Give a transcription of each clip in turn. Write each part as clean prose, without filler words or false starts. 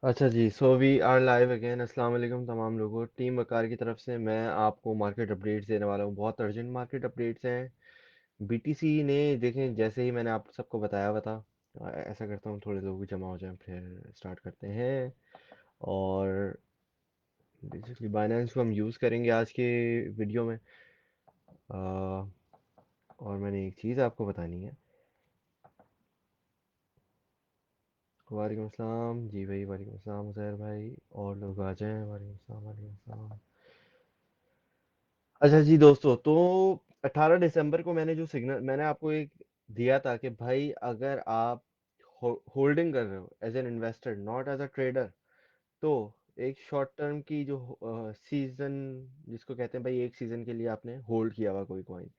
अच्छा जी, so we are live again. अस्सलाम वालेकुम तमाम लोगों। टीम वकार की तरफ से मैं आपको मार्केट अपडेट्स देने वाला हूँ। बहुत अर्जेंट मार्केट अपडेट्स हैं। बीटीसी ने देखें, जैसे ही मैंने आप सबको बताया हुआ था। ऐसा करता हूँ थोड़े लोग भी जमा हो जाएं, फिर स्टार्ट करते हैं। और बेसिकली बाइनेंस को हम यूज़ करेंगे आज के वीडियो में। अ, और मैंने एक चीज़ आपको बतानी है। वालेकुम अस्सलाम जी भाई, वालेकुम अस्सलाम उज़ैर भाई। और लोग आ जाएं। वालेकुम अस्सलाम, वालेकुम अस्सलाम। अच्छा जी दोस्तों, तो 18 दिसंबर को मैंने जो सिग्नल मैंने आपको एक दिया था कि भाई अगर आप होल्डिंग कर रहे हो as an investor, not as a trader, तो एक शॉर्ट टर्म की जो सीजन जिसको कहते हैं, भाई एक सीजन के लिए आपने होल्ड किया हुआ कोई कॉइन।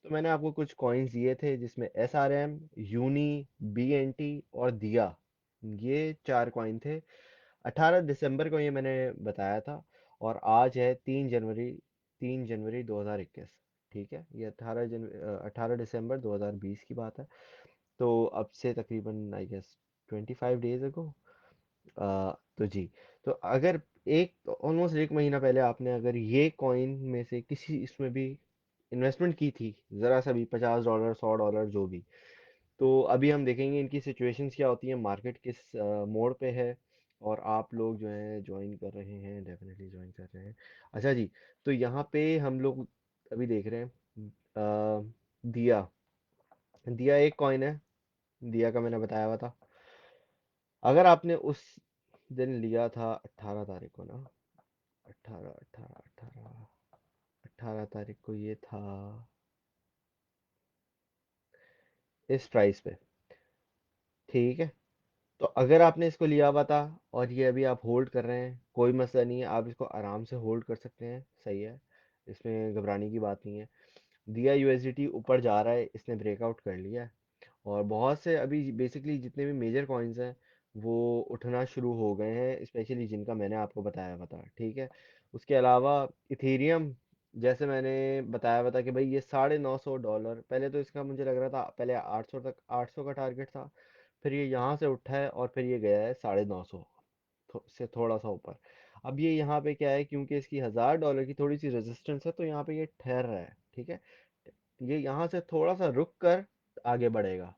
तो मैंने आपको कुछ कॉइन्स दिए थे जिसमें SRM, यूनी, BNT और दिया, ये चार कॉइन थे। 18 दिसंबर को ये मैंने बताया था। और आज है 3 जनवरी, 3 जनवरी 2021। ठीक है, ये 18 दिसंबर 2020 की बात है। तो अब से तकरीबन आई गेस 25 डेज अगो। तो जी, तो अगर एक ऑलमोस्ट एक महीना पहले आपने अगर ये कॉइन में से किसी इसमें भी इन्वेस्टमेंट की थी, ज़रा सा भी, $50, $100, जो भी, तो अभी हम देखेंगे इनकी सिचुएशंस क्या होती हैं, मार्केट किस मोड़ पे है। और आप लोग जो हैं ज्वाइन कर रहे हैं, डेफिनेटली ज्वाइन कर रहे हैं। अच्छा जी, तो यहाँ पे हम लोग अभी देख रहे हैं दिया। दिया एक कॉइन है। दिया का मैंने बताया हुआ था। अगर आपने उस दिन लिया था 18 तारीख को ना, 18 तारीख को ये था इस प्राइस पे। ठीक है, तो अगर आपने इसको लिया हुआ था और ये अभी आप होल्ड कर रहे हैं, कोई मसला नहीं है, आप इसको आराम से होल्ड कर सकते हैं, सही है। इसमें घबराने की बात नहीं है। दिया यूएसडीटी ऊपर जा रहा है, इसने ब्रेकआउट कर लिया है। और बहुत से अभी बेसिकली जितने भी मेजर कॉइन्स हैं वो उठना शुरू हो गए हैं, स्पेशली जिनका मैंने आपको बताया हुआ था। ठीक है, उसके अलावा इथेरियम, जैसे मैंने बताया हुआ था कि भाई ये $950, पहले तो इसका मुझे लग रहा था पहले 800 तक, 800 का टारगेट था। फिर ये यहाँ से उठा है और फिर ये गया है 950 से थोड़ा सा ऊपर। अब ये यहाँ पे क्या है, क्योंकि इसकी $1000 की थोड़ी सी रेजिस्टेंस है, तो यहाँ पे ये ठहर रहा है। ठीक है, ये यहाँ से थोड़ा सा रुक कर आगे बढ़ेगा।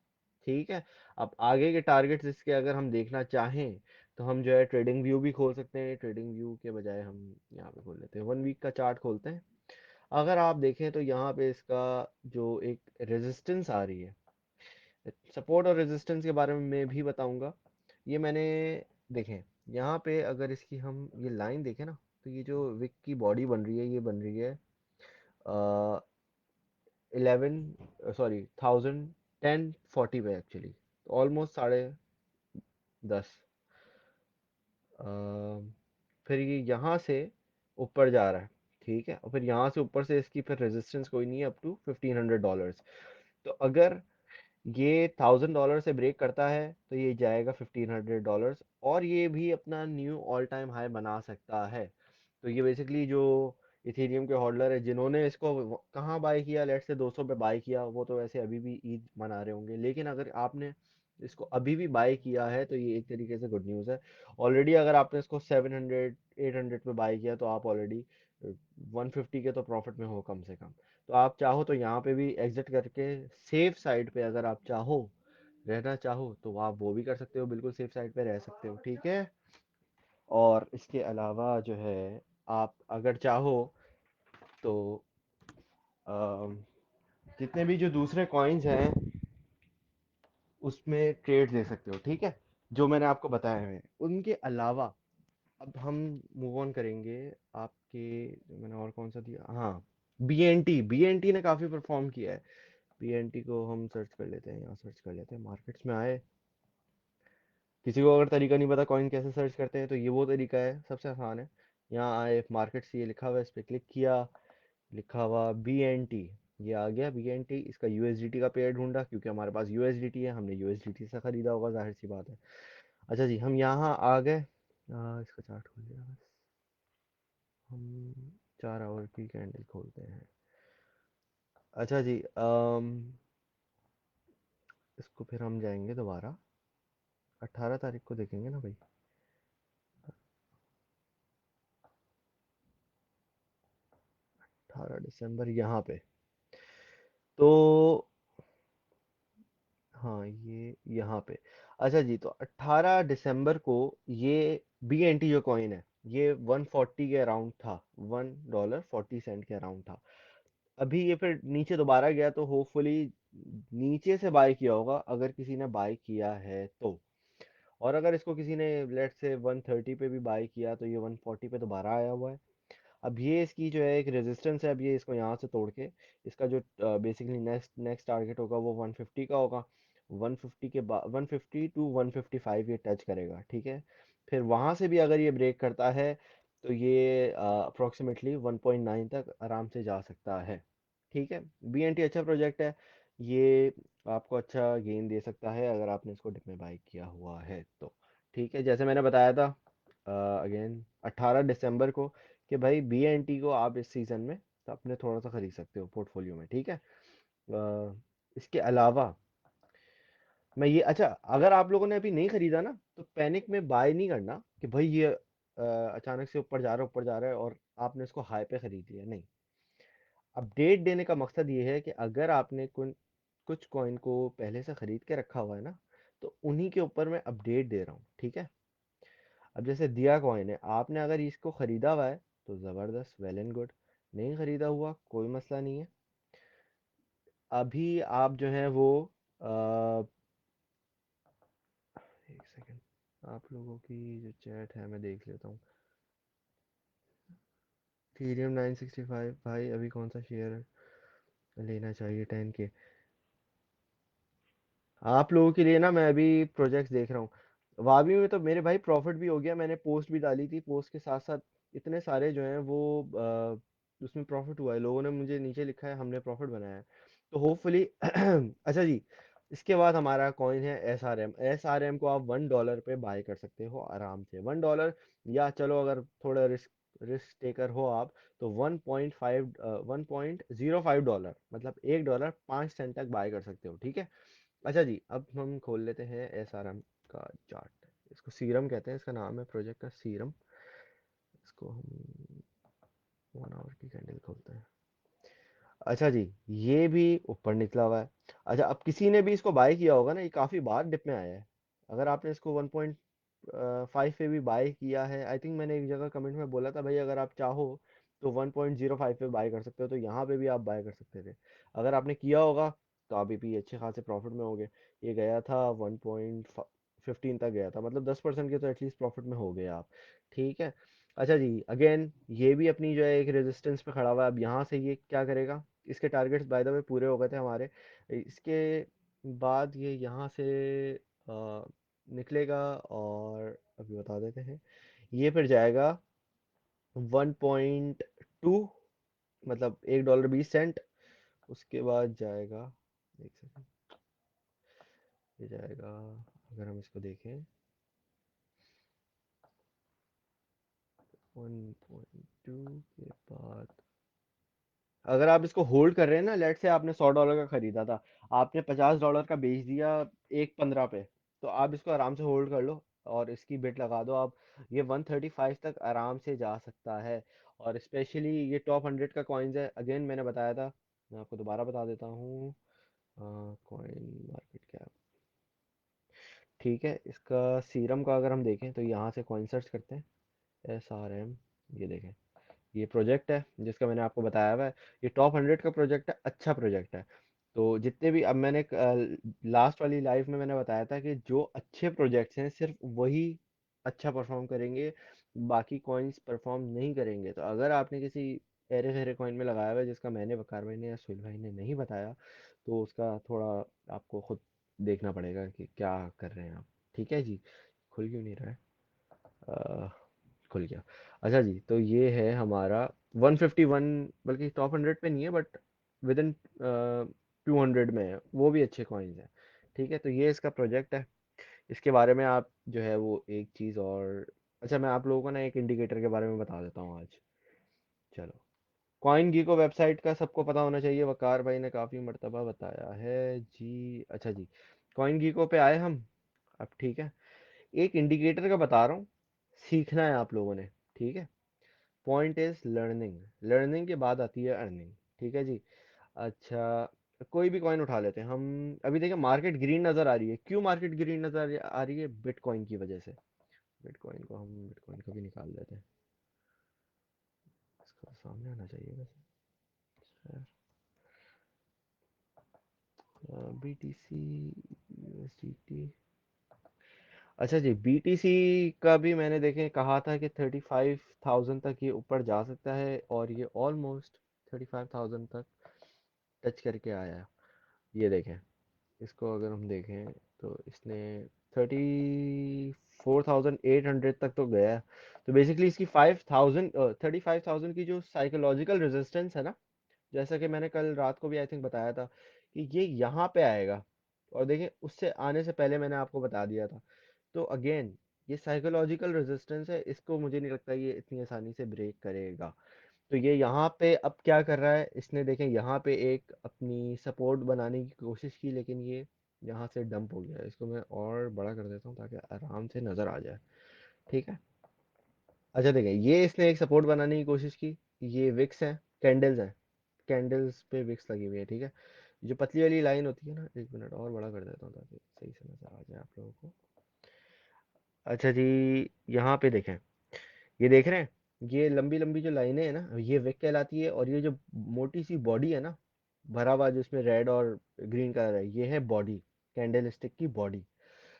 ठीक है, अब आगे के टारगेट्स इसके अगर हम देखना चाहें तो हम जो है ट्रेडिंग व्यू भी खोल सकते हैं। ट्रेडिंग व्यू के बजाय हम यहाँ पे खोल लेते हैं, 1 वीक का चार्ट खोलते हैं। अगर आप देखें तो यहाँ पे इसका जो एक रेजिस्टेंस आ रही है, सपोर्ट और रेजिस्टेंस के बारे में मैं भी बताऊंगा। ये मैंने देखें, यहाँ पे अगर इसकी हम ये लाइन देखें ना, तो ये जो विक की बॉडी बन रही है, ये बन रही है 11, सॉरी 1040 पे एक्चुअली, ऑलमोस्ट 10:30। फिर ये यहाँ से ऊपर जा रहा है। ठीक है, और फिर यहाँ से ऊपर से इसकी फिर रेजिस्टेंस कोई नहीं है अप टू $1500। तो अगर ये $1000 से ब्रेक करता है तो ये जाएगा $1500, और ये भी अपना न्यू ऑल टाइम हाई बना सकता है। तो ये बेसिकली जो इथेरियम के होल्डर है जिन्होंने इसको कहाँ बाय किया, लेट से 200 पे बाय किया, वो तो वैसे अभी भी ईद मना रहे होंगे। लेकिन अगर आपने इसको अभी भी बाय किया है तो ये एक तरीके से गुड न्यूज़ है। ऑलरेडी अगर आपने इसको 700 800 पे बाय किया तो आप ऑलरेडी 150 के तो प्रॉफिट में हो कम से कम। तो आप चाहो तो यहाँ पे भी एग्जिट करके सेफ साइड पे, अगर आप चाहो रहना चाहो तो आप वो भी कर सकते हो, बिल्कुल सेफ साइड पे रह सकते हो। ठीक है, और इसके अलावा जो है आप अगर चाहो तो अम, जितने भी जो दूसरे कॉइन्स हैं उसमें ट्रेड ले सकते हो। ठीक है, जो मैंने आपको बताया है उनके अलावा अब हम मूव ऑन करेंगे। आपके मैंने और कौन सा दिया, हाँ, बीएनटी ने काफ़ी परफॉर्म किया है। बीएनटी को हम सर्च कर लेते हैं, यहाँ सर्च कर लेते हैं, मार्केट्स में आए। किसी को अगर तरीका नहीं पता कॉइन कैसे सर्च करते हैं, तो ये वो तरीका है, सबसे आसान है। यहाँ आए, मार्केट्स ये लिखा हुआ है, इस पर क्लिक किया, लिखा हुआ बीएनटी, ये आ गया बीएनटी। इसका यूएसडीटी का पेयर ढूंढा, क्योंकि हमारे पास यूएसडीटी है, हमने यूएसडीटी से खरीदा होगा, जाहिर सी बात है। अच्छा जी, हम यहाँ आ गए। इसका चार्ट खोल लिया बस। हम 4 आवर की कैंडल खोलते हैं। अच्छा जी, इसको फिर हम जाएंगे दोबारा, 18 तारीख को देखेंगे ना भाई। 18 दिसंबर यहाँ पे। तो हाँ, ये यहाँ पे। अच्छा जी, तो 18 दिसंबर को ये BNT जो कॉइन है, ये 140 के अराउंड था, $1.40 के अराउंड था। अभी ये फिर नीचे दोबारा गया, तो होपफुली नीचे से बाय किया होगा, अगर किसी ने बाय किया है तो। और अगर इसको किसी ने लेट से 130 पे भी बाय किया, तो ये 140 पे दोबारा आया हुआ है। अब ये इसकी जो है एक रेजिस्टेंस है, अब ये इसको यहाँ से तोड़ के इसका जो बेसिकली नेक्स्ट नेक्स्ट टारगेट होगा वो 150 का होगा। 150 के बाद 150 टू 155 ये टच करेगा, ठीक है। फिर वहाँ से भी अगर ये ब्रेक करता है, तो ये अप्रोक्सीमेटली 1.9 तक आराम से जा सकता है, ठीक है। BNT अच्छा प्रोजेक्ट है, ये आपको अच्छा गेन दे सकता है अगर आपने इसको डिप में बाई किया हुआ है तो, ठीक है। जैसे मैंने बताया था अगेन 18 दिसंबर को, कि भाई BNT को आप इस सीजन में तो अपने थोड़ा सा खरीद सकते हो पोर्टफोलियो में, ठीक है। इसके अलावा मैं ये, अच्छा, अगर आप लोगों ने अभी नहीं खरीदा ना, तो पैनिक में बाय नहीं करना कि भाई ये अचानक से ऊपर जा रहा है और आपने इसको हाई पे खरीद लिया, नहीं। अपडेट देने का मकसद ये है कि अगर आपने कुछ कॉइन को पहले से खरीद के रखा हुआ है ना, तो उन्हीं के ऊपर मैं अपडेट दे रहा हूँ, ठीक है। अब जैसे दिया कॉइन है, आपने अगर इसको खरीदा हुआ है तो ज़बरदस्त, वेल एंड गुड। नहीं खरीदा हुआ, कोई मसला नहीं है। अभी आप जो है वो अ, एक सेकेंड, आप लोगों की जो चैट है मैं देख लेता हूँ। इथेरियम 965, भाई अभी कौन सा शेयर लेना चाहिए 10 के? आप लोगों के लिए ना मैं अभी प्रोजेक्ट्स देख रहा हूँ। वावी में तो मेरे भाई प्रॉफिट भी हो गया, मैंने पोस्ट भी डाली थी, पोस्ट के साथ साथ इतने सारे जो हैं वो उसमें प्रॉफिट हुआ है, लोगों ने मुझे नीचे लिखा है हमने प्रॉफिट बनाया है, तो होपफुली अच्छा जी, इसके बाद हमारा कॉइन है SRM। SRM को आप $1 पे बाय कर सकते हो आराम से, $1, या चलो अगर थोड़ा रिस्क रिस्क टेकर हो आप, तो 1.05 मतलब $1 5 सेंट तक बाय कर सकते हो, ठीक है। अच्छा जी, अब हम खोल लेते हैं SRM का चार्ट। इसको सीरम कहते हैं, इसका नाम है प्रोजेक्ट का सीरम। इसको हम 1 आवर की कैंडल खोलते हैं। अच्छा जी, ये भी ऊपर निकला हुआ है। अच्छा, अब किसी ने भी इसको बाय किया होगा ना, ये काफ़ी बार डिप में आया है। अगर आपने इसको 1.5 पे भी बाय किया है, आई थिंक मैंने एक जगह कमेंट में बोला था भाई अगर आप चाहो तो 1.05 पे बाय कर सकते हो, तो यहाँ पे भी आप बाय कर सकते थे। अगर आपने किया होगा तो अभी भी अच्छे खासे प्रॉफिट में होगे। ये गया था 1.15 तक गया था, मतलब 10% के तो एटलीस्ट प्रॉफिट में हो गए आप, ठीक है। अच्छा जी, अगेन ये भी अपनी जो है एक रेजिस्टेंस पे खड़ा हुआ है। अब यहाँ से ये क्या करेगा, इसके टारगेट्स बाय द वे पूरे हो गए थे हमारे। इसके बाद ये यहाँ से अ, निकलेगा, और अभी बता देते हैं, ये फिर जाएगा 1.2, मतलब $1.20। उसके बाद जाएगा, एक सेकंड, ये जाएगा, अगर हम इसको देखें 1.2 के बाद, अगर आप इसको होल्ड कर रहे हैं ना, लेट से आपने $100 का खरीदा था, आपने $50 का बेच दिया 1.15 पे, तो आप इसको आराम से होल्ड कर लो और इसकी बिट लगा दो आप। ये 135 तक आराम से जा सकता है। और स्पेशली ये टॉप 100 का कॉइन्स है, अगेन मैंने बताया था, मैं आपको दोबारा बता देता हूँ। कॉइन मार्केट कैप, ठीक है। इसका सीरम का अगर हम देखें, तो यहाँ से कॉइन सर्च करते हैं, SRM, ये देखें, ये प्रोजेक्ट है जिसका मैंने आपको बताया हुआ है। ये टॉप 100 का प्रोजेक्ट है, अच्छा प्रोजेक्ट है। तो जितने भी, अब मैंने लास्ट वाली लाइव में मैंने बताया था कि जो अच्छे प्रोजेक्ट्स हैं सिर्फ वही अच्छा परफॉर्म करेंगे, बाकी कॉइन्स परफॉर्म नहीं करेंगे। तो अगर आपने किसी एरे फेरे कॉइन में लगाया हुआ है जिसका मैंने, वकार भाई ने या सुहेल भाई ने नहीं बताया, तो उसका थोड़ा आपको खुद देखना पड़ेगा कि क्या कर रहे हैं आप, ठीक है जी। खुल क्यों नहीं रहा है? अ, खुल गया। अच्छा जी, तो ये है हमारा 151, बल्कि टॉप 100 पे नहीं है बट विद इन 200 में है, वो भी अच्छे कॉइन्स हैं, ठीक है। तो ये इसका प्रोजेक्ट है। इसके बारे में आप जो है वो एक चीज़ और, अच्छा मैं आप लोगों को ना एक इंडिकेटर के बारे में बता देता हूँ आज। चलो, कॉइन गीको वेबसाइट का सबको पता होना चाहिए, वकार भाई ने काफ़ी मर्तबा बताया है जी। अच्छा जी, कॉइन गीको पे आए हम। अब ठीक है, एक इंडिकेटर का बता रहा हूँ, सीखना है आप लोगों ने, ठीक है। पॉइंट इज लर्निंग, लर्निंग के बाद आती है अर्निंग। ठीक है जी। अच्छा, कोई भी कॉइन उठा लेते हैं हम। अभी देखिए मार्केट ग्रीन नजर आ रही है, क्यों मार्केट ग्रीन नजर आ रही है? बिटकॉइन की वजह से। बिटकॉइन को भी निकाल देते हैं, इसका सामने आना चाहिए वैसे। BTC USDT। अच्छा जी, BTC का भी मैंने देखे कहा था कि 35,000 तक ये ऊपर जा सकता है, और ये ऑलमोस्ट 35,000 तक टच करके आया है। ये देखें, इसको अगर हम देखें तो इसने 34,800 तक तो गया है। तो बेसिकली इसकी 35,000 की जो साइकोलॉजिकल रेजिस्टेंस है ना, जैसा कि मैंने कल रात को भी आई थिंक बताया था कि ये यहाँ पे आएगा। और देखिए उससे आने से पहले मैंने आपको बता दिया था। तो अगेन, ये साइकोलॉजिकल रेजिस्टेंस है, इसको मुझे नहीं लगता ये इतनी आसानी से ब्रेक करेगा। तो ये यहाँ पे अब क्या कर रहा है, इसने देखें यहाँ पे एक अपनी सपोर्ट बनाने की कोशिश की, लेकिन ये यहाँ से डंप हो गया। इसको मैं और बड़ा कर देता हूँ ताकि आराम से नज़र आ जाए। ठीक है। अच्छा देखें, ये इसने एक सपोर्ट बनाने की कोशिश की। ये विक्स है, कैंडल्स है, कैंडल्स पे विक्स लगी हुई है। ठीक है। जो पतली वाली लाइन होती है ना, एक मिनट और बड़ा कर देता हूँ ताकि सही से नज़र आ जाए आप लोगों को। अच्छा जी, यहाँ पे देखें, ये देख रहे हैं, ये लंबी लंबी जो लाइनें हैं ना, ये विक कहलाती है। और ये जो मोटी सी बॉडी है ना, भरा हुआ जिसमें रेड और ग्रीन कलर है, ये है बॉडी, कैंडल स्टिक की बॉडी।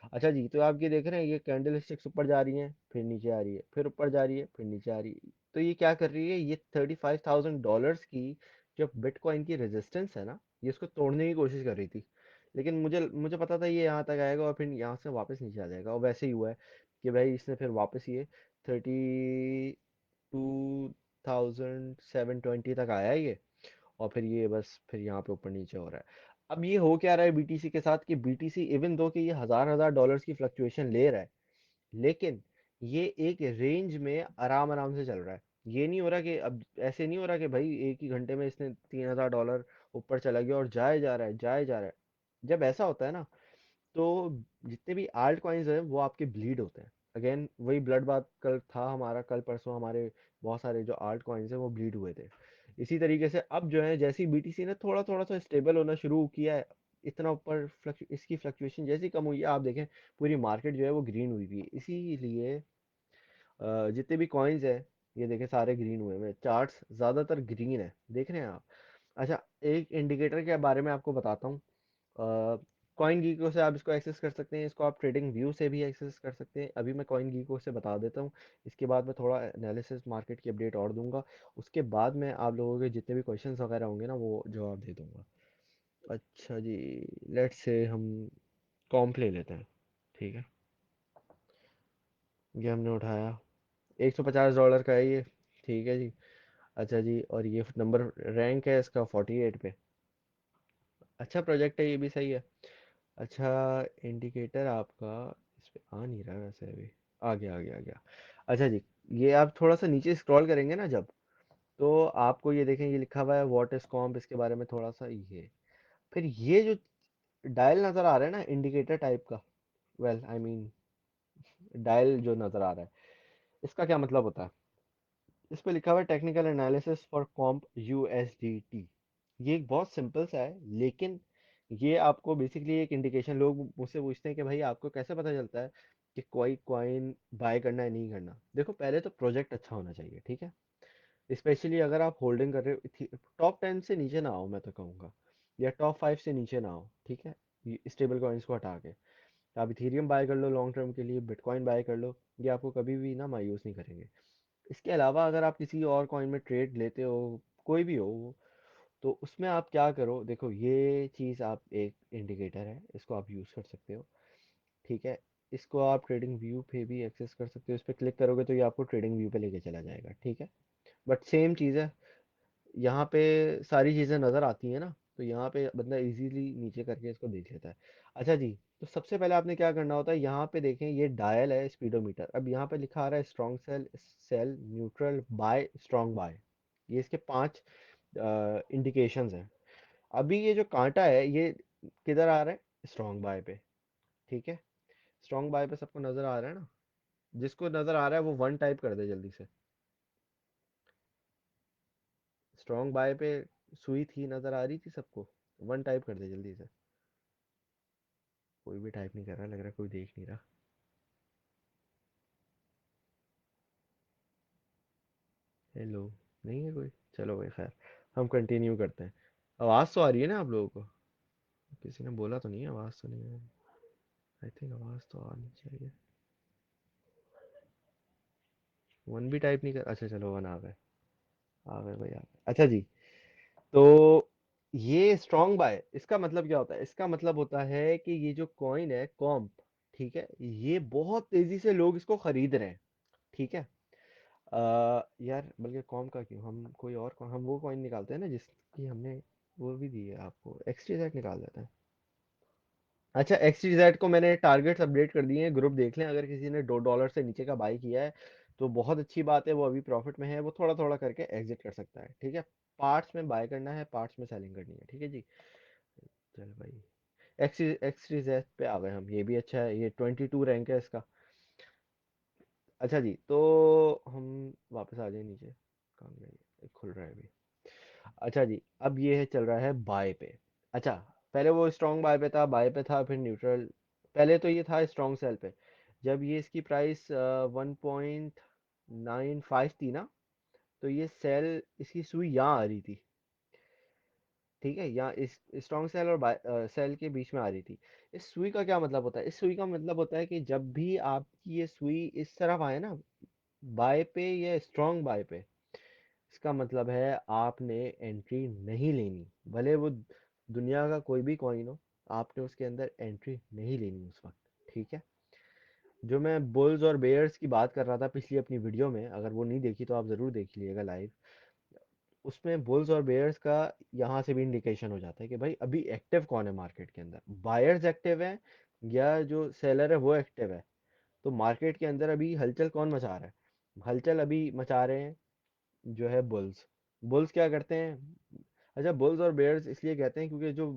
अच्छा जी, तो आप ये देख रहे हैं, ये कैंडल स्टिक्स ऊपर जा रही हैं, फिर नीचे आ रही है, फिर ऊपर जा रही है, फिर नीचे आ रही है। तो ये क्या कर रही है, ये $35,000 की जो बिटकॉइन की रेजिस्टेंस है ना, ये इसको तोड़ने की कोशिश कर रही थी। लेकिन मुझे मुझे पता था ये यहाँ तक आएगा और फिर यहाँ से वापस नीचे आ जाएगा, और वैसे ही हुआ है कि भाई इसने फिर वापस ये 32,720 तक आया है ये। और फिर ये बस फिर यहाँ पे ऊपर नीचे हो रहा है। अब ये हो क्या रहा है बीटीसी के साथ, कि बीटीसी इवन दो कि ये हजार हजार डॉलर्स की फ्लक्चुएशन ले रहा है, लेकिन ये एक रेंज में आराम आराम से चल रहा है। ये नहीं हो रहा कि अब ऐसे नहीं हो रहा कि भाई एक ही घंटे में इसने $3,000 ऊपर चला गया और जाए जा रहा है, जाए जा रहा है। जब ऐसा होता है ना, तो जितने भी आल्ट कॉइन्स हैं वो आपके ब्लीड होते हैं। अगेन वही ब्लड बात कल था हमारा, कल परसों हमारे बहुत सारे जो आल्ट कॉइन्स हैं वो ब्लीड हुए थे। इसी तरीके से अब जो है, जैसे ही बीटीसी ने थोड़ा थोड़ा सा स्टेबल होना शुरू किया है, इतना ऊपर इसकी फ्लक्चुएशन जैसी कम हुई है, आप देखें पूरी मार्केट जो है वो ग्रीन हुई हुई है। इसीलिए जितने भी कॉइन्स है, ये देखें सारे ग्रीन हुए हैं, चार्ट्स ज़्यादातर ग्रीन है, देख रहे हैं आप। अच्छा, एक इंडिकेटर के बारे में आपको बताता हूँ। कॉइन गीको से आप इसको एक्सेस कर सकते हैं, इसको आप ट्रेडिंग व्यू से भी एक्सेस कर सकते हैं। अभी मैं कॉइन गीको से बता देता हूँ, इसके बाद मैं थोड़ा एनालिसिस मार्केट की अपडेट और दूंगा। उसके बाद मैं आप लोगों के जितने भी क्वेश्चंस वगैरह होंगे ना वो जवाब दे दूंगा। अच्छा जी, लेट्स से हम कॉम्प ले लेते हैं। ठीक है, ये हमने उठाया, $150 का है ये। ठीक है जी। अच्छा जी, और ये नंबर रैंक है इसका 48 पे। अच्छा प्रोजेक्ट है, ये भी सही है। अच्छा, इंडिकेटर आपका इस पे आ नहीं रहा है वैसे अभी। आ गया, आ गया, आ गया। अच्छा जी, ये आप थोड़ा सा नीचे स्क्रॉल करेंगे ना जब, तो आपको ये देखें, ये लिखा हुआ है व्हाट इज कॉम्प, इसके बारे में थोड़ा सा ये। फिर ये जो डायल नज़र आ रहा है ना इंडिकेटर टाइप का, वेल आई मीन डायल जो नज़र आ रहा है, इसका क्या मतलब होता है? इस पे लिखा हुआ है technical analysis for comp USDT. ये एक बहुत सिंपल सा है, लेकिन ये आपको बेसिकली एक इंडिकेशन, लोग मुझसे पूछते हैं कि भाई आपको कैसे पता चलता है कि कोई कॉइन बाय करना है नहीं करना। देखो पहले तो प्रोजेक्ट अच्छा होना चाहिए, ठीक है। स्पेशली अगर आप होल्डिंग कर रहे हो, टॉप 10 से नीचे ना आओ मैं तो कहूँगा, या टॉप 5 से नीचे ना आओ, ठीक है। स्टेबल कॉइन्स को हटा के आप इथेरियम बाय कर लो लॉन्ग टर्म के लिए, बिटकॉइन बाय कर लो, ये आपको कभी भी ना मायूस नहीं करेंगे। इसके अलावा अगर आप किसी और कॉइन में ट्रेड लेते हो, कोई भी हो वो, तो उसमें आप क्या करो, देखो ये चीज़ आप एक इंडिकेटर है, इसको आप यूज़ कर सकते हो। ठीक है। इसको आप ट्रेडिंग व्यू पे भी एक्सेस कर सकते हो, इस पर क्लिक करोगे तो ये आपको ट्रेडिंग व्यू पे लेके चला जाएगा। ठीक है। बट सेम चीज़ है, यहाँ पे सारी चीज़ें नज़र आती हैं ना, तो यहाँ पे बंदा इजीली नीचे करके इसको देख लेता है। अच्छा जी, तो सबसे पहले आपने क्या करना होता है, यहाँ पे देखें ये डायल है स्पीडोमीटर। अब यहाँ पे लिखा आ रहा है strong sell, sell neutral buy, strong buy. ये इसके 5 इंडिकेशंस हैं। अभी ये जो कांटा है ये किधर आ रहा है? स्ट्रॉन्ग बाय पे। ठीक है। स्ट्रॉन्ग बाय पे सबको नज़र आ रहा है ना? जिसको नज़र आ रहा है वो वन टाइप कर दे जल्दी से। स्ट्रॉन्ग बाय पे सुई थी, नजर आ रही थी सबको? वन टाइप कर दे जल्दी से। कोई भी टाइप नहीं कर रहा, लग रहा है कोई देख नहीं रहा। हेलो? नहीं है कोई? चलो भाई खैर, हम कंटिन्यू करते हैं। आवाज़ तो आ रही है ना आप लोगों को? किसी ने बोला तो नहीं है आवाज़ तो नहीं है? आई थिंक आवाज़ तो आनी चाहिए। वन भी टाइप नहीं कर, अच्छा चलो वन आ गए। आ गए भाई, आ गए। अच्छा जी, तो ये स्ट्रॉन्ग बाय इसका मतलब क्या होता है? इसका मतलब होता है कि ये जो कॉइन है कॉम्प, ठीक है, ये बहुत तेजी से लोग इसको खरीद रहे हैं। ठीक है। यार बल्कि कॉम का क्यों, हम कोई और हम वो कॉइन निकालते हैं ना जिसकी हमने वो भी दी है आपको, एक्सटीजेड निकाल देते हैं। अच्छा, एक्सटीजेड को मैंने टारगेट्स अपडेट कर दिए हैं, ग्रुप देख लें, अगर किसी ने $2 से नीचे का बाई किया है तो बहुत अच्छी बात है, वो अभी प्रॉफिट में है, वो थोड़ा थोड़ा करके एग्जिट कर सकता है। ठीक है। पार्ट्स में बाय करना है, पार्ट्स में सेलिंग करनी है। ठीक है जी। चल भाई, एक्सटीजेड पे आ गए हम, ये भी अच्छा है, ये 22 रैंक है इसका। अच्छा जी, तो हम वापस आ जाए नीचे, काम नहीं है, खुल रहा है अभी। अच्छा जी, अब ये है चल रहा है बाय पे। अच्छा, पहले वो स्ट्रॉन्ग बाय पे था, बाय पे था, फिर न्यूट्रल। पहले तो ये था स्ट्रॉन्ग सेल पे। जब ये इसकी प्राइस 1.95 थी ना, तो ये सेल इसकी सुई यहाँ आ रही थी। ठीक है, यहाँ इस स्ट्रॉन्ग सेल और सेल के बीच में आ रही थी। इस सुई का क्या मतलब होता है? इस सुई का मतलब होता है कि जब भी आपकी ये सुई इस तरफ आए ना, बाय पे या स्ट्रॉन्ग बाय पे, इसका मतलब है आपने एंट्री नहीं लेनी, भले वो दुनिया का कोई भी कॉइन हो, आपने उसके अंदर एंट्री नहीं लेनी उस वक्त। ठीक है। जो मैं बुल्स और बेयर्स की बात कर रहा था पिछली अपनी वीडियो में, अगर वो नहीं देखी तो आप ज़रूर देख लीजिएगा लाइव। उसमें बुल्स और बेयर्स का यहाँ से भी इंडिकेशन हो जाता है कि भाई अभी एक्टिव कौन है मार्केट के अंदर, बायर्स एक्टिव है या जो सेलर है वो एक्टिव है। तो मार्केट के अंदर अभी हलचल कौन मचा रहा है? हलचल अभी मचा रहे हैं जो है बुल्स। बुल्स क्या करते हैं? अच्छा, बुल्स और बेयर्स इसलिए कहते हैं क्योंकि जो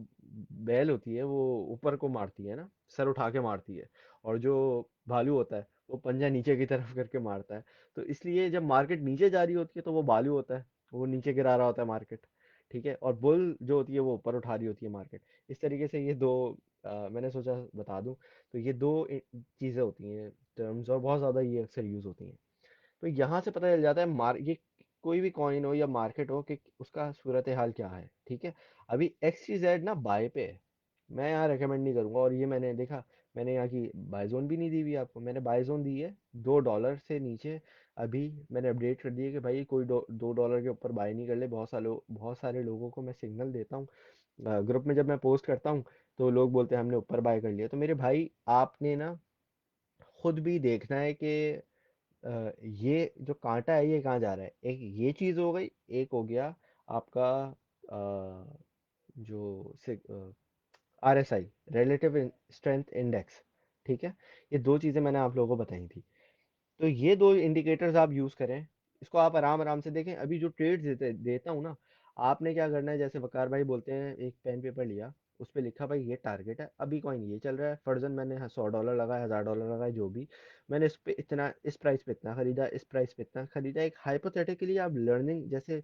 बैल होती है वो ऊपर को मारती है ना, सर उठा के मारती है, और जो भालू होता है वो पंजा नीचे की तरफ करके मारता है। तो इसलिए जब मार्केट नीचे जा रही होती है तो वो भालू होता है, वो नीचे गिरा रहा होता है मार्केट। ठीक है, और बुल जो होती है वो ऊपर उठा रही होती है मार्केट। इस तरीके से ये दो मैंने सोचा बता दूं। तो ये दो चीज़ें होती हैं टर्म्स, और बहुत ज़्यादा ये अक्सर यूज़ होती हैं। तो यहाँ से पता चल जाता है मार ये कोई भी कॉइन हो या मार्केट हो कि उसका सूरत हाल क्या है। ठीक है। अभी XYZ ना बाय पे है, मैं यहाँ रेकमेंड नहीं करूंगा, और ये मैंने देखा, मैंने यहाँ की बाय जोन भी नहीं दी हुई आपको, मैंने बाय जोन दी है $2 से नीचे। अभी मैंने अपडेट कर दिया कि भाई कोई $2 के ऊपर बाय नहीं कर ले। बहुत सारे लोगों को मैं सिग्नल देता हूँ ग्रुप में, जब मैं पोस्ट करता हूँ तो लोग बोलते हैं हमने ऊपर बाय कर लिया। तो मेरे भाई, आपने ना खुद भी देखना है कि ये जो कांटा है ये कहाँ जा रहा है। एक ये चीज हो गई, एक हो गया आपका जो RSI, रिलेटिव स्ट्रेंथ इंडेक्स। ठीक है। ये दो चीजें मैंने आप लोगों को बताई थी। तो ये दो इंडिकेटर्स आप यूज करें, इसको आप आराम आराम से देखें। अभी जो ट्रेड्स देता हूँ ना, आपने क्या करना है, जैसे वकार भाई बोलते हैं, एक पेन पेपर लिया, उस पे लिखा भाई ये टारगेट है, अभी कॉइन ये चल रहा है, फर्जन मैंने $100 लगाया, $1000 लगाया, जो भी मैंने इस पे इतना, इस प्राइस पे इतना खरीदा, इस प्राइस पे इतना खरीदा। एक हाइपोथेटिकली आप लर्निंग, जैसे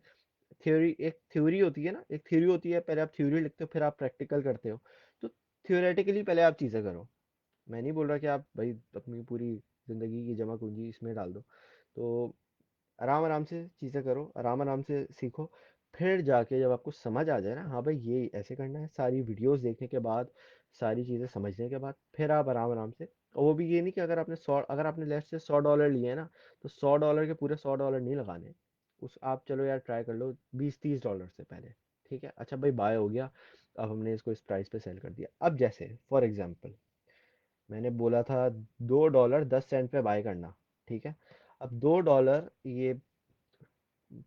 थ्योरी, एक थ्योरी होती है ना, एक थ्योरी होती है, पहले आप थ्योरी लिखते हो फिर आप प्रैक्टिकल करते हो। तो थियोरेटिकली पहले आप चीज़ें करो। मैं नहीं बोल रहा कि आप भाई अपनी पूरी ज़िंदगी की जमा पूंजी इसमें डाल दो। तो आराम आराम से चीज़ें करो, आराम आराम से सीखो। फिर जाके जब आपको समझ आ जाए ना, हाँ भाई ये ऐसे करना है, सारी वीडियोस देखने के बाद, सारी चीज़ें समझने के बाद, फिर आप आराम आराम से। और वो भी ये नहीं कि अगर आपने लेफ्ट से $100 लिए ना, तो $100 के पूरे $100 नहीं लगाने। उस आप चलो यार ट्राई कर लो 20-30 डॉलर से पहले। ठीक है। अच्छा भाई, बाय हो गया, अब हमने इसको इस प्राइस पे सेल कर दिया। अब जैसे फॉर एग्जांपल मैंने बोला था $2 10 पे बाय करना। ठीक है। अब $2 ये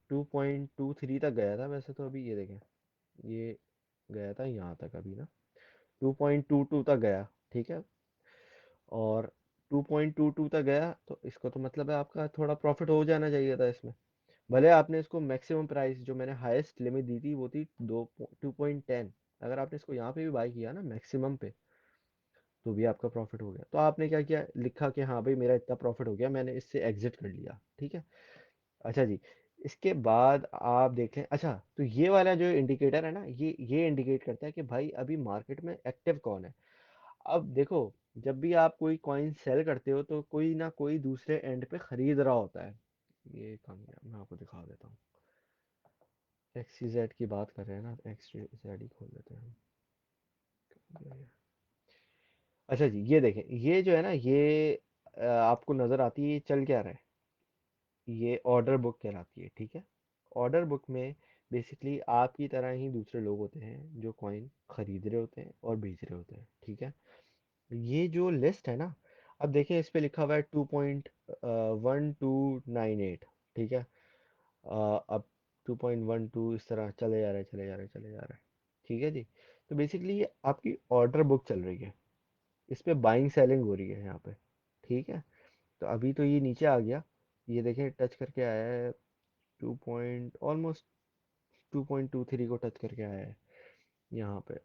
2.23 तक गया था वैसे तो, अभी ये देखें, ये गया था यहाँ तक अभी ना, 2.22 तक गया। ठीक है। और 2.22 तक गया तो इसको तो मतलब है आपका थोड़ा प्रॉफिट हो जाना चाहिए था इसमें। भले आपने इसको मैक्सिमम प्राइस जो मैंने हाईएस्ट लिमिट दी थी वो थी 2.10, अगर आपने इसको यहाँ पे भी बाय किया ना मैक्सिमम पे, तो भी आपका प्रॉफिट हो गया। तो आपने क्या किया, लिखा कि हाँ भाई मेरा इतना प्रॉफिट हो गया, मैंने इससे एग्जिट कर लिया। ठीक है। अच्छा जी, इसके बाद आप देखें, अच्छा तो ये वाला जो इंडिकेटर है ना, ये इंडिकेट करता है कि भाई अभी मार्केट में एक्टिव कौन है। अब देखो, जब भी आप कोई कॉइन सेल करते हो तो कोई ना कोई दूसरे एंड पे खरीद रहा होता है। ये कहाँ गया, मैं आपको दिखा देता हूँ। XYZ की बात कर रहे हैं ना, XYZ ही खोल लेते हैं हम। अच्छा जी, ये देखें, ये जो है ना, ये आपको नजर आती है, ये चल क्या रहा है। ये ऑर्डर बुक कहलाती है, ठीक है। ऑर्डर बुक में बेसिकली आपकी तरह ही दूसरे लोग होते हैं जो कॉइन खरीद रहे होते हैं और बेच रहे होते हैं, ठीक है। ये जो लिस्ट है ना, अब देखिए इस पे लिखा हुआ है 2.1298, ठीक है। अब 2.12 इस तरह चले जा रहे हैं, चले जा रहे हैं, चले जा रहे हैं, ठीक है जी। तो बेसिकली ये आपकी ऑर्डर बुक चल रही है, इस पे बाइंग सेलिंग हो रही है यहाँ पे, ठीक है। तो अभी तो ये नीचे आ गया, ये देखें टच करके आया है, 2.23 को टच करके आया है यहाँ पे।